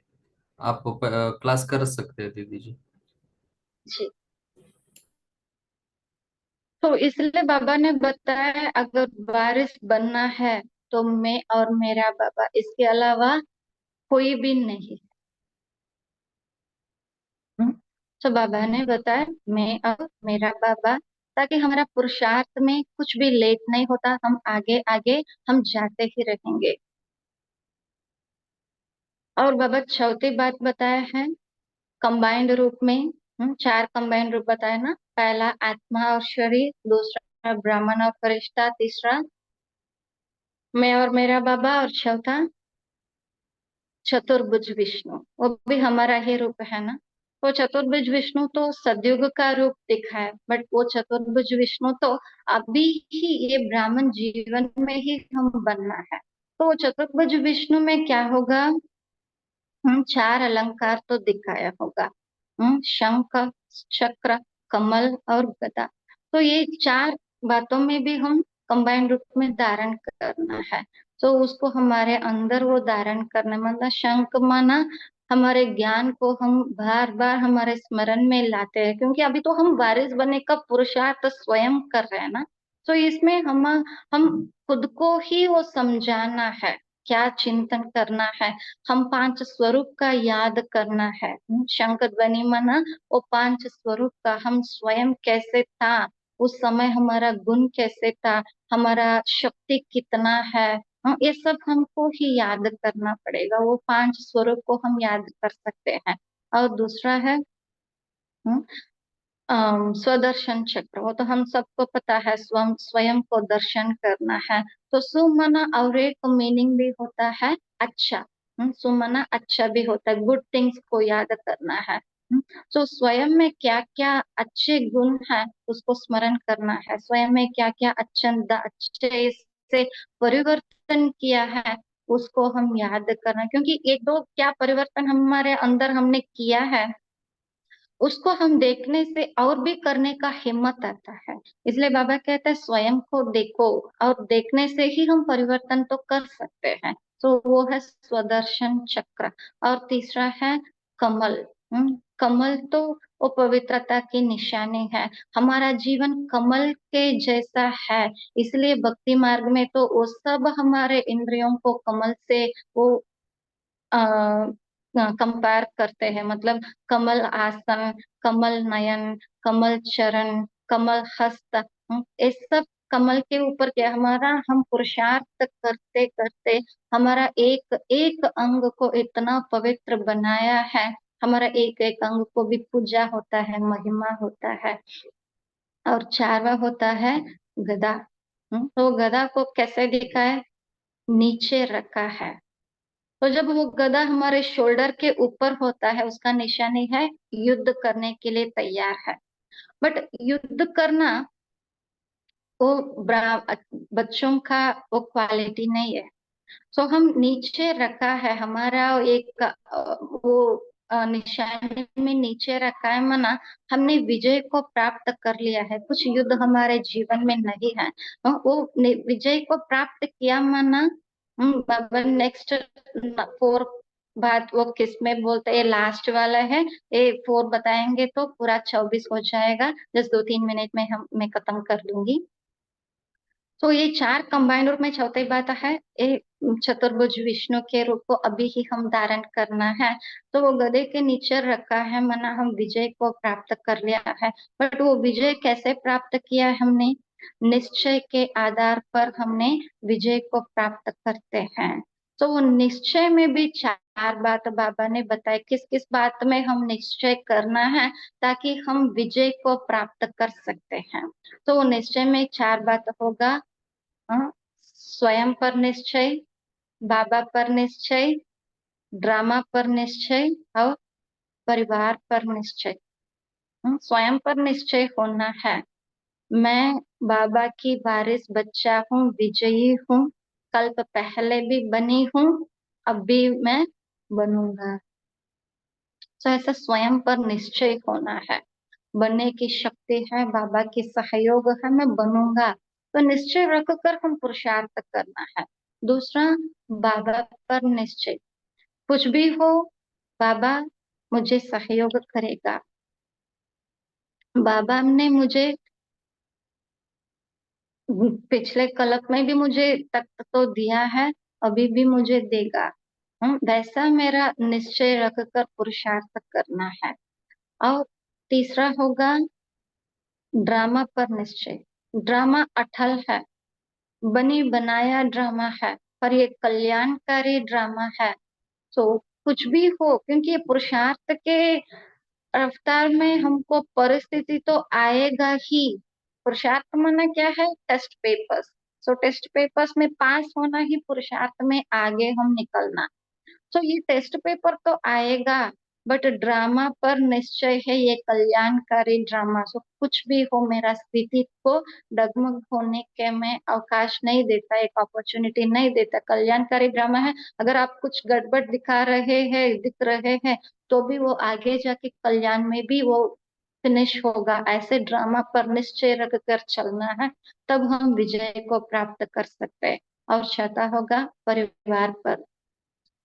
आप क्लास कर सकते हैं दीदी जी। जी। तो इसलिए बाबा ने बताया अगर वारिस बनना है तो मैं और मेरा बाबा, इसके अलावा कोई भी नहीं। हम्म, तो बाबा ने बताया मैं और मेरा बाबा, ताकि हमारा पुरुषार्थ में कुछ भी लेट नहीं होता, हम आगे आगे हम जाते ही रहेंगे। और बाबा चौथी बात बताया है कंबाइंड रूप में। चार कंबाइंड रूप बताया ना, पहला आत्मा और शरीर, दूसरा ब्राह्मण और फरिश्ता, तीसरा मैं और मेरा बाबा, और चौथा चतुर्भुज विष्णु, वो भी हमारा ही रूप है ना। वो चतुर्भुज विष्णु तो सतयुग का रूप दिखा है, बट वो चतुर्भुज विष्णु तो अभी ही ये ब्राह्मण जीवन में ही हम बनना है। तो वो चतुर्भुज विष्णु में क्या होगा, चार अलंकार तो दिखाया होगा, शंख, चक्र, कमल और गदा। तो ये चार बातों में भी हम कंबाइंड रूप में धारण करना है। तो उसको हमारे अंदर वो धारण करना, मतलब शंख माना हमारे ज्ञान को हम बार बार हमारे स्मरण में लाते हैं, क्योंकि अभी तो हम वारिस बनने का पुरुषार्थ स्वयं कर रहे हैं ना। तो इसमें हम खुद को ही वो समझाना है, क्या चिंतन करना है, हम पांच स्वरूप का याद करना है। शंख ध्वनि मना वो पांच स्वरूप का, हम स्वयं कैसे था उस समय, हमारा गुण कैसे था, हमारा शक्ति कितना है, ये सब हमको ही याद करना पड़ेगा। वो पांच स्वरूप को हम याद कर सकते हैं। और दूसरा है हम्म, स्वदर्शन चक्र, वो तो हम सबको पता है, स्वयं स्वयं को दर्शन करना है। तो सुमना और एक मीनिंग भी होता है अच्छा। सुमना अच्छा भी होता है, गुड थिंग्स को याद करना है। तो स्वयं में क्या क्या अच्छे गुण है उसको स्मरण करना है, स्वयं में क्या क्या अच्छे से परिवर्तन किया है उसको हम याद करना, क्योंकि एक दो क्या परिवर्तन हमारे अंदर हमने किया है उसको हम देखने से और भी करने का हिम्मत आता है। इसलिए बाबा कहते हैं स्वयं को देखो, और देखने से ही हम परिवर्तन तो कर सकते हैं। तो वो है स्वदर्शन चक्र। और तीसरा है कमल। कमल तो वो पवित्रता की निशानी है, हमारा जीवन कमल के जैसा है। इसलिए भक्ति मार्ग में तो वो सब हमारे इंद्रियों को कमल से वो कंपेयर करते हैं, मतलब कमल आसन, कमल नयन, कमल चरण, कमल हस्त, ये सब कमल के ऊपर क्या हमारा, हम पुरुषार्थ करते करते हमारा एक एक अंग को इतना पवित्र बनाया है, हमारा एक एक अंग को भी पूजा होता है, महिमा होता है। और चारवा होता है गदा। तो गदा को कैसे दिखा है, नीचे रखा है। तो जब वो गदा हमारे शोल्डर के ऊपर होता है उसका निशानी है युद्ध करने के लिए तैयार है। बट युद्ध करना वो बच्चों का वो क्वालिटी नहीं है। तो हम नीचे रखा है हमारा एक वो निशानी में नीचे रखा है, माना हमने विजय को प्राप्त कर लिया है, कुछ युद्ध हमारे जीवन में नहीं है। वो विजय को प्राप्त किया, माना बाबा नेक्स्ट फोर बात वो किस में बोलते हैं, ये लास्ट वाला है, ये फोर बताएंगे तो पूरा 24 हो जाएगा, जस्ट 2-3 मिनट में मैं खत्म कर दूंगी। तो ये चार कंबाइंड रूप में चौथी बात है, ये चतुर्भुज विष्णु के रूप को अभी ही हम धारण करना है। तो वो गधे के नीचे रखा है, माना हम विजय को प्राप्त कर लिया है। बट वो विजय कैसे प्राप्त किया है हमने, निश्चय के आधार पर हमने विजय को प्राप्त करते हैं। तो वो निश्चय में भी चार बात बाबा ने बताया, किस किस बात में हम निश्चय करना है ताकि हम विजय को प्राप्त कर सकते हैं। तो वो निश्चय में चार बात होगा, स्वयं पर निश्चय, बाबा पर निश्चय, ड्रामा पर निश्चय और परिवार पर निश्चय। स्वयं पर निश्चय होना है, मैं बाबा की वारिस बच्चा हूँ, विजयी हूँ, कल्प पहले भी बनी हूँ, अब भी मैं बनूंगा। तो ऐसा स्वयं पर निश्चय होना है, बनने की शक्ति है, बाबा की सहयोग है, मैं बनूंगा। तो निश्चय रखकर हम पुरुषार्थ करना है। दूसरा बाबा पर निश्चय, कुछ भी हो बाबा मुझे सहयोग करेगा, बाबा ने मुझे पिछले कल्प में भी मुझे तख्त तो दिया है, अभी भी मुझे देगा। वैसा मेरा निश्चय रखकर पुरुषार्थ करना है। और तीसरा होगा ड्रामा पर निश्चय। ड्रामा अटल है, बनी बनाया ड्रामा है, पर ये कल्याणकारी ड्रामा है। तो कुछ भी हो, क्योंकि ये पुरुषार्थ के रफ्तार में हमको परिस्थिति तो आएगा ही। पुरुषार्थ माना क्या है? Test papers. So test papers में पास होना ही पुरुषार्थ में आगे हम निकलना। तो ये टेस्ट पेपर तो आएगा, बट ड्रामा पर निश्चय है, ये कल्याणकारी ड्रामा। सो कुछ भी हो, मेरा स्थिति को डगमग होने के में अवकाश नहीं देता, एक अपॉर्चुनिटी नहीं देता। कल्याणकारी ड्रामा है, अगर आप कुछ गड़बड़ दिखा रहे हैं, दिख रहे हैं, तो भी वो आगे जाके कल्याण में भी वो फिनिश होगा। ऐसे ड्रामा पर निश्चय रख कर चलना है, तब हम विजय को प्राप्त कर सकते हैं। और छठा होगा परिवार पर,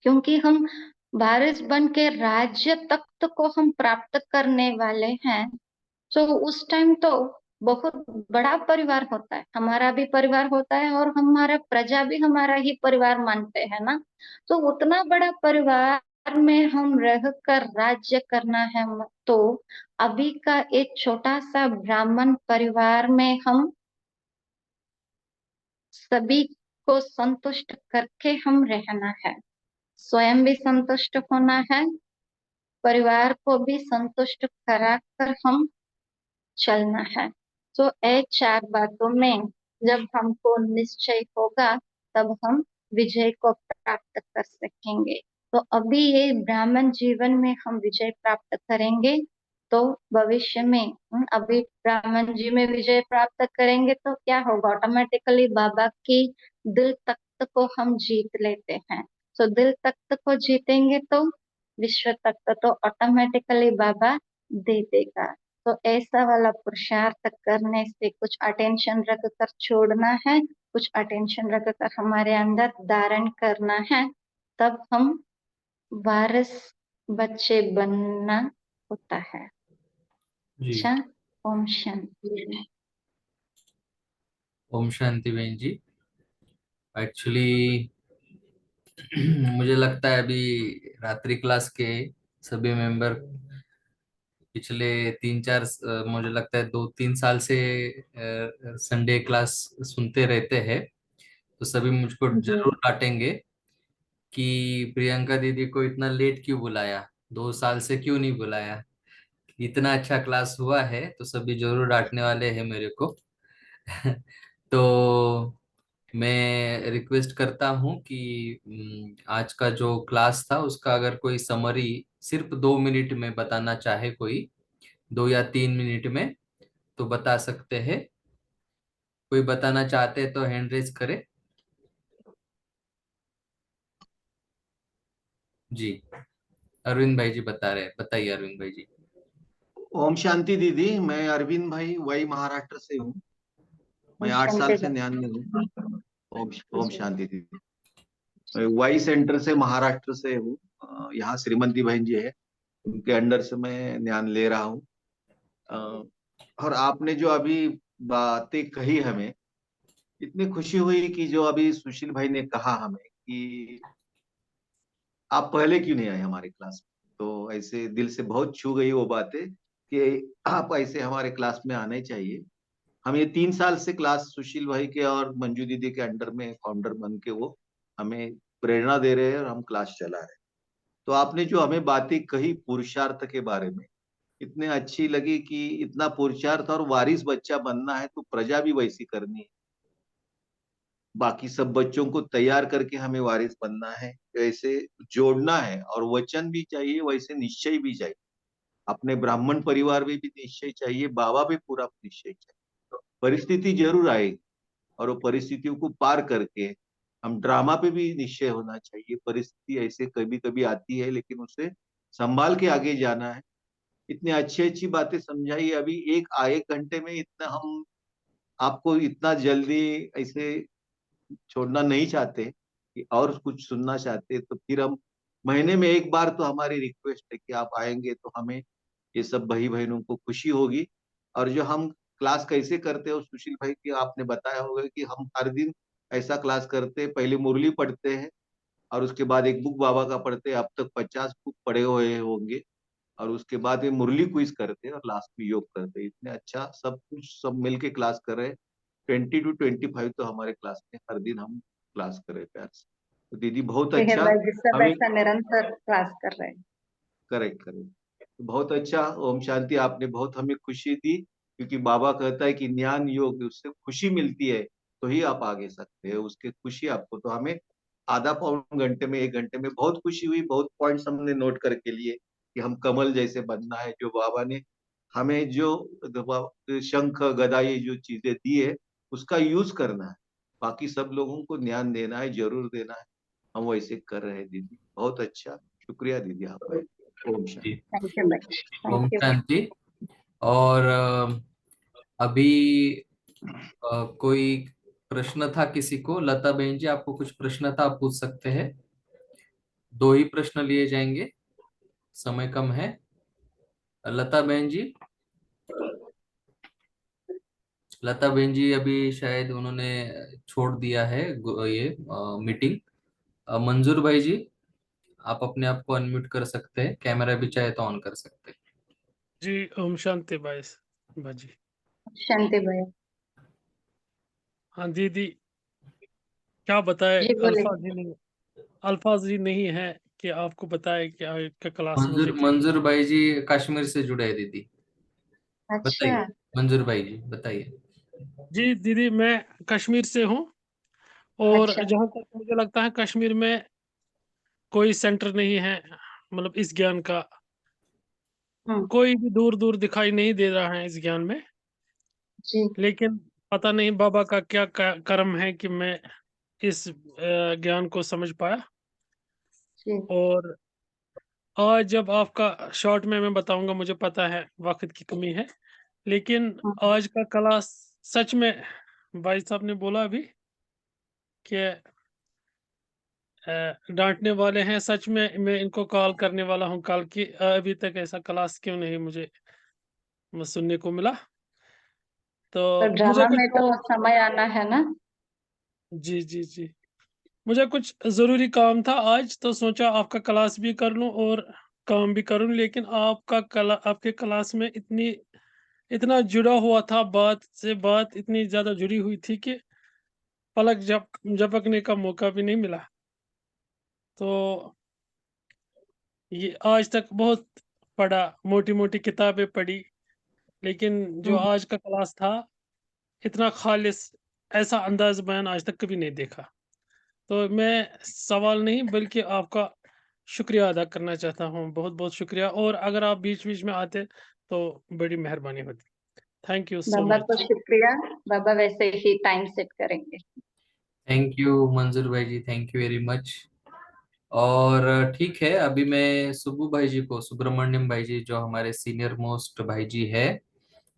क्योंकि हम वारिस बन के राज्य तख्त को हम प्राप्त करने वाले हैं। तो उस टाइम तो बहुत बड़ा परिवार होता है, हमारा भी परिवार होता है, और हमारा प्रजा भी हमारा ही परिवार मानते हैं ना। तो उतना बड़ा परिवार में हम रह कर राज्य करना है। तो अभी का एक छोटा सा ब्राह्मण परिवार में हम सभी को संतुष्ट करके हम रहना है। स्वयं भी संतुष्ट होना है, परिवार को भी संतुष्ट कराकर हम चलना है। तो ये चार बातों में जब हमको निश्चय होगा, तब हम विजय को प्राप्त कर सकेंगे। तो अभी ये ब्राह्मण जीवन में हम विजय प्राप्त करेंगे, तो भविष्य में अभी ब्राह्मण जी में विजय प्राप्त करेंगे तो क्या होगा? ऑटोमेटिकली बाबा की दिल तख्त को हम जीत लेते हैं। तो दिल तख्त को जीतेंगे तो विश्व तख्त तो ऑटोमेटिकली बाबा दे देगा। तो ऐसा वाला पुरुषार्थ करने से कुछ अटेंशन रख कर छोड़ना है, कुछ अटेंशन रख कर हमारे अंदर धारण करना है, तब हम वारिस बच्चे बनना होता है। जी। अच्छा, ओम शांति। ओम शांति बहन जी। एक्चुअली मुझे लगता है अभी रात्रि क्लास के सभी मेंबर पिछले 3-4 मुझे लगता है 2-3 साल से संडे क्लास सुनते रहते हैं। तो सभी मुझको जी जरूर डांटेंगे कि प्रियंका दीदी को इतना लेट क्यों बुलाया, 2 साल से क्यों नहीं बुलाया। इतना अच्छा क्लास हुआ है तो सभी जरूर डांटने वाले हैं मेरे को। तो मैं रिक्वेस्ट करता हूँ कि आज का जो क्लास था उसका अगर कोई समरी सिर्फ 2 मिनट में बताना चाहे, कोई 2 या 3 मिनट में, तो बता सकते हैं। कोई बताना चाहते हैं तो हैंड रेज करे। जी, अरविंद भाई जी बता रहे हैं, बताइए अरविंद भाई जी। ओम शांति दीदी, मैं अरविंद भाई वही महाराष्ट्र से हूँ। मैं ओम 8 साल से शांति। ध्यान में हूँ। ओम शांति दीदी। मैं वाई सेंटर से महाराष्ट्र से हूँ। यहाँ श्रीमती बहन जी है, उनके अंडर से मैं ध्यान ले रहा हूँ। और आपने जो अभी बातें कही हमें, इतनी खुशी हुई कि जो अभी सुशील भाई ने कहा हमें कि आप पहले क्यों नहीं आए हमारे क्लास में। तो ऐसे दिल से बहुत छू गई वो बातें कि आप ऐसे हमारे क्लास में आने चाहिए। हम ये 3 साल से क्लास सुशील भाई के और मंजू दीदी के अंडर में फाउंडर बन के वो हमें प्रेरणा दे रहे हैं और हम क्लास चला रहे हैं। तो आपने जो हमें बातें कही पुरुषार्थ के बारे में, इतने अच्छी लगी कि इतना पुरुषार्थ और वारिस बच्चा बनना है तो प्रजा भी वैसी करनी है। बाकी सब बच्चों को तैयार करके हमें वारिस बनना है, वैसे जोड़ना है, और वचन भी चाहिए, वैसे निश्चय भी चाहिए। अपने ब्राह्मण परिवार में भी निश्चय चाहिए, बाबा भी पूरा निश्चय चाहिए। तो परिस्थिति जरूर आएगी, और वो परिस्थितियों को पार करके हम ड्रामा पे भी निश्चय होना चाहिए। परिस्थिति ऐसे कभी कभी आती है, लेकिन उसे संभाल के आगे जाना है। इतनी अच्छी अच्छी बातें समझाई अभी। 1 घंटे में इतना हम आपको इतना जल्दी ऐसे छोड़ना नहीं चाहते कि और कुछ सुनना चाहते, तो फिर हम महीने में एक बार तो हमारी रिक्वेस्ट है कि आप आएंगे तो हमें ये सब भाई बहनों को खुशी होगी। और जो हम क्लास कैसे करते हो सुशील भाई की आपने बताया होगा कि हम हर दिन ऐसा क्लास करते हैं, पहले मुरली पढ़ते हैं और उसके बाद एक बुक बाबा का पढ़ते हैं, अब तक 50 बुक पढ़े हुए होंगे, और उसके बाद ये मुरली क्विज करते हैं और लास्ट में योग करते हैं। इतने अच्छा सब कुछ सब मिलके क्लास कर रहे हैं। 20 to 25 तो हमारे क्लास में हर दिन हम क्लास कर रहे हैं प्यार से। तो दीदी बहुत मेहर अच्छा। भाई जी सब हमें ऐसा निरंतर क्लास कर रहे हैं। करेक्ट करेक्ट, तो बहुत अच्छा। ओम शांति, आपने बहुत हमें खुशी दी, क्योंकि बाबा कहता है कि ज्ञान योग उससे खुशी मिलती है तो ही आप आगे सकते हो, उसके खुशी आपको। तो हमें आधा पौन घंटे में 1 घंटे में बहुत खुशी हुई, बहुत पॉइंट्स हमने नोट करके लिए कि हम कमल जैसे बनना है, जो बाबा ने हमें जो शंख गदा ये जो चीजें दी है उसका यूज करना है, बाकी सब लोगों को ज्ञान देना है, जरूर देना है। हम वैसे कर रहे हैं दीदी, बहुत अच्छा, शुक्रिया दीदी आपका। ओम शांति। जी, थैंक यू भाई, ओम थैंक यू। शांति। और अभी कोई प्रश्न था किसी को? लता बहन जी, आपको कुछ प्रश्न था, आप पूछ सकते हैं। 2 ही प्रश्न लिए जाएंगे, समय कम है। लता बहन जी, लता बहन जी अभी शायद उन्होंने छोड़ दिया है ये मीटिंग। मंजूर भाई जी, आप अपने आप को अनम्यूट कर सकते हैं, कैमरा भी चाहे तो ऑन कर सकते हैं। जी ओम शांति भाई बाजी। शांति भाई हाँ दीदी, क्या बताए, जी बोले। अल्फाज ही नहीं है कि आपको बताए कि आपका क्लास मुझे मंजूर कितना। मंजूर भाई जी कश्मीर से जुड़े हैं दीदी, बताइए। अच्छा। मंजूर भाई जी बताइए। जी दीदी, मैं कश्मीर से हूँ, और अच्छा। जहाँ तक मुझे लगता है कश्मीर में कोई सेंटर नहीं है, मतलब इस ज्ञान का हम्म। कोई भी दूर दूर दिखाई नहीं दे रहा है इस ज्ञान में। जी। लेकिन पता नहीं बाबा का क्या कर्म है कि मैं इस ज्ञान को समझ पाया। जी। और आज जब आपका शॉर्ट में मैं बताऊंगा, मुझे पता है वक्त की कमी है, लेकिन हम्म। आज का क्लास सच में, भाई साहब ने बोला अभी कि डांटने वाले हैं, सच में मैं इनको कॉल करने वाला हूं कल की, अभी तक ऐसा क्लास क्यों नहीं मुझे सुनने को मिला। तो तो मुझे ड्रामा कुछ में तो समय आना है ना। जी जी जी, मुझे कुछ जरूरी काम था आज, तो सोचा आपका क्लास भी कर लूं और काम भी करूं। लेकिन आपके क्लास में इतना जुड़ा हुआ था, बात से बात इतनी ज्यादा जुड़ी हुई थी कि पलक झपकने का मौका भी नहीं मिला। तो ये आज तक बहुत पढ़ा, मोटी मोटी किताबें पढ़ी, लेकिन जो हम्म। आज का क्लास था, इतना खालिस, ऐसा अंदाज बयान आज तक कभी नहीं देखा। तो मैं सवाल नहीं बल्कि आपका शुक्रिया अदा करना चाहता हूँ, बहुत बहुत शुक्रिया। और अगर आप बीच बीच में आते तो बड़ी मेहरबानी होती। थैंक यू सो बाबा को मच। शुक्रिया। बाबा वैसे ही टाइम सेट करेंगे। थैंक यू मंजूर भाई जी, थैंक यू वेरी मच। और ठीक है, अभी मैं सुब्बू भाई जी को, सुब्रमण्यम भाई जी जो हमारे सीनियर मोस्ट भाई जी है,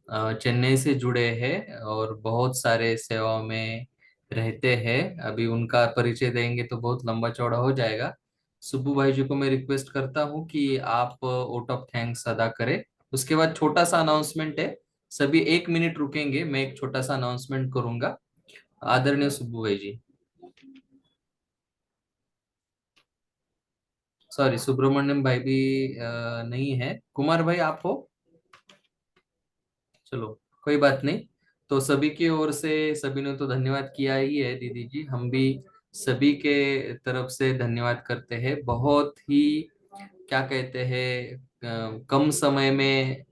चेन्नई से जुड़े हैं और बहुत सारे सेवाओं में रहते हैं, अभी उनका परिचय देंगे तो बहुत लंबा चौड़ा हो जाएगा। सुब्बू भाई जी को मैं रिक्वेस्ट करता हूँ कि आप वोट ऑफ थैंक्स अदा करें। उसके बाद छोटा सा अनाउंसमेंट है, सभी 1 मिनट रुकेंगे, मैं एक छोटा सा अनाउंसमेंट करूंगा। आदरणीय सुब्बू भाई जी, सॉरी सुब्रमण्यम भाई भी नहीं है। कुमार भाई आप हो? चलो कोई बात नहीं। तो सभी की ओर से, सभी ने तो धन्यवाद किया ही है दीदी जी, हम भी सभी के तरफ से धन्यवाद करते हैं। बहुत ही क्या कहते हैं, कम समय में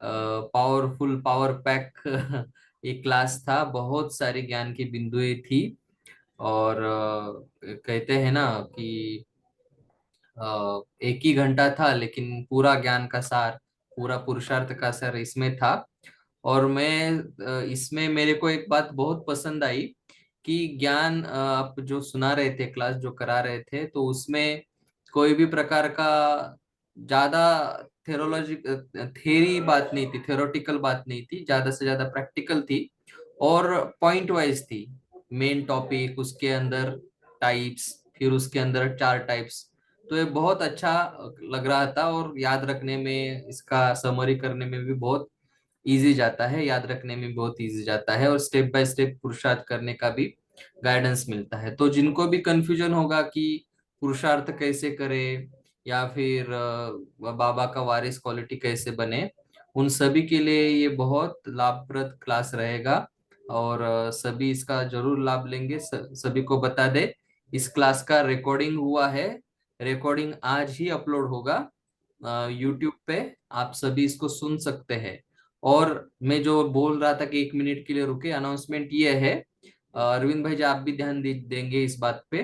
पावरफुल पावर पैक एक क्लास था, बहुत सारी ज्ञान की बिंदुएं थी। और कहते हैं ना कि 1 ही घंटा था लेकिन पूरा ज्ञान का सार, पूरा पुरुषार्थ का सार इसमें था। और मैं इसमें मेरे को एक बात बहुत पसंद आई कि ज्ञान आप जो सुना रहे थे, क्लास जो करा रहे थे, तो उसमें कोई भी प्रकार का ज्यादा थेरोलॉजी थेरी बात नहीं थी, थेरोटिकल बात नहीं थी, ज्यादा से ज्यादा प्रैक्टिकल थी और पॉइंट वाइज थी। मेन टॉपिक, उसके अंदर टाइप्स, फिर उसके अंदर 4 टाइप्स। तो ये बहुत अच्छा लग रहा था और याद रखने में, इसका समरी करने में भी बहुत इजी जाता है, याद रखने में बहुत इजी जाता है, और स्टेप बाय स्टेप पुरुषार्थ करने का भी गाइडेंस मिलता है। तो जिनको भी कंफ्यूजन होगा कि पुरुषार्थ कैसे करे या फिर बाबा का वारिस क्वालिटी कैसे बने, उन सभी के लिए ये बहुत लाभप्रद क्लास रहेगा, और सभी इसका जरूर लाभ लेंगे। सभी को बता दे, इस क्लास का रिकॉर्डिंग हुआ है, रिकॉर्डिंग आज ही अपलोड होगा यूट्यूब पे, आप सभी इसको सुन सकते हैं। और मैं जो बोल रहा था कि 1 मिनट के लिए रुके, अनाउंसमेंट ये है, अरविंद भाई जी आप भी ध्यान देंगे इस बात पे,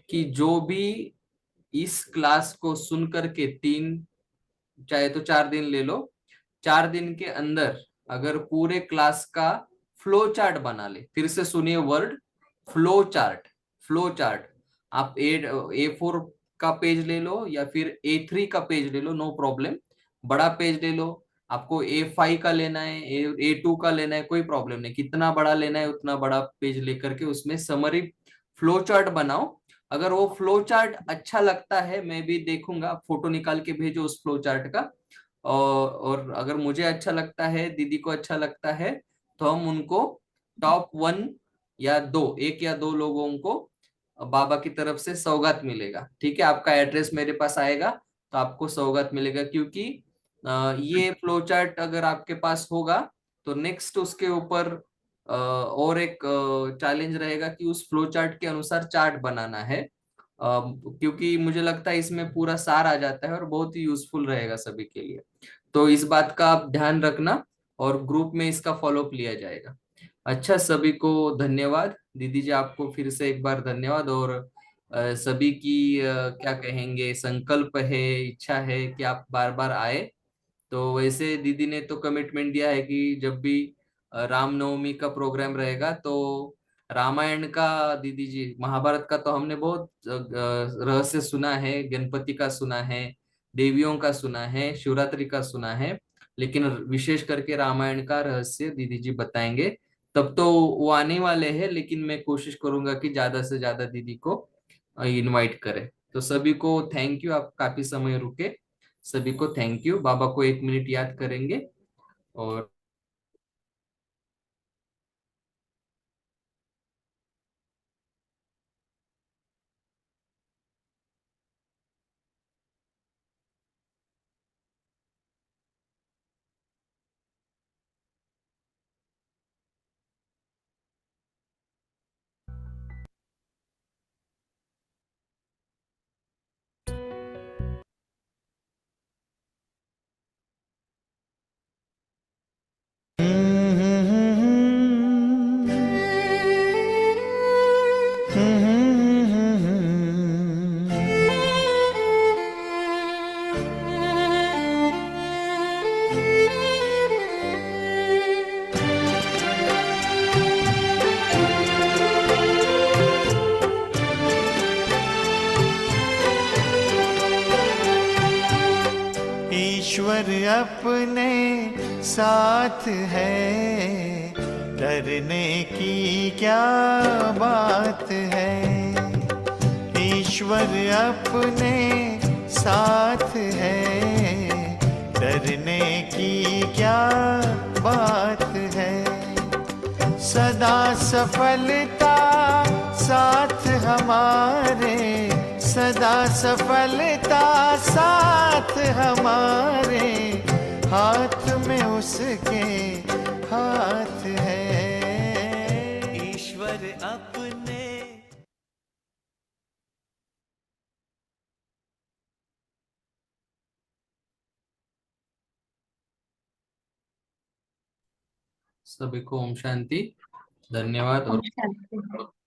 कि जो भी इस क्लास को सुन करके 3 चाहे तो 4 दिन ले लो, 4 दिन के अंदर अगर पूरे क्लास का फ्लो चार्ट बना ले, फिर से सुनिए word flow chart, flow chart. आप A4 का पेज ले लो या फिर A3 का पेज ले लो, नो प्रॉब्लम, बड़ा पेज ले लो, आपको A5 का लेना है, A2 का लेना है, कोई प्रॉब्लम नहीं, कितना बड़ा लेना है उतना बड़ा पेज लेकर के उसमें समरी फ्लो चार्ट बनाओ। अगर वो फ्लो चार्ट अच्छा लगता है, मैं भी देखूंगा, फोटो निकाल के भेजो उस फ्लो चार्ट का, और अगर मुझे अच्छा लगता है, दीदी को अच्छा लगता है, तो हम उनको टॉप 1 या 2, 1 या 2 लोगों को बाबा की तरफ से सौगात मिलेगा। ठीक है, आपका एड्रेस मेरे पास आएगा तो आपको सौगात मिलेगा, क्योंकि ये फ्लो चार्ट अगर आपके पास होगा तो नेक्स्ट उसके ऊपर और एक चैलेंज रहेगा कि उस फ्लो चार्ट के अनुसार चार्ट बनाना है, क्योंकि मुझे लगता है इसमें पूरा सार आ जाता है और बहुत ही यूजफुल रहेगा सभी के लिए। तो इस बात का आप ध्यान रखना, और ग्रुप में इसका फॉलोअप लिया जाएगा। अच्छा, सभी को धन्यवाद, दीदी जी आपको फिर से एक बार धन्यवाद, और सभी की क्या कहेंगे, संकल्प है, इच्छा है कि आप बार बार आए। तो वैसे दीदी ने तो कमिटमेंट दिया है कि जब भी रामनवमी का प्रोग्राम रहेगा तो रामायण का, दीदी जी महाभारत का तो हमने बहुत रहस्य सुना है, गणपति का सुना है, देवियों का सुना है, शिवरात्रि का सुना है, लेकिन विशेष करके रामायण का रहस्य दीदी जी बताएंगे। तब तो वो आने वाले हैं, लेकिन मैं कोशिश करूंगा कि ज्यादा से ज्यादा दीदी को इनवाइट करें। तो सभी को थैंक यू, आप काफी समय रुके, सभी को थैंक यू। बाबा को 1 मिनट याद करेंगे, और ईश्वर अपने साथ है, डरने की क्या बात है। ईश्वर अपने साथ है, डरने की क्या बात है। सदा सफलता साथ हमारे, सदा सफलता साथ हमारे, हाथ में उसके हाथ है। ईश्वर अपने सभी को ओम शांति, धन्यवाद, और शांति।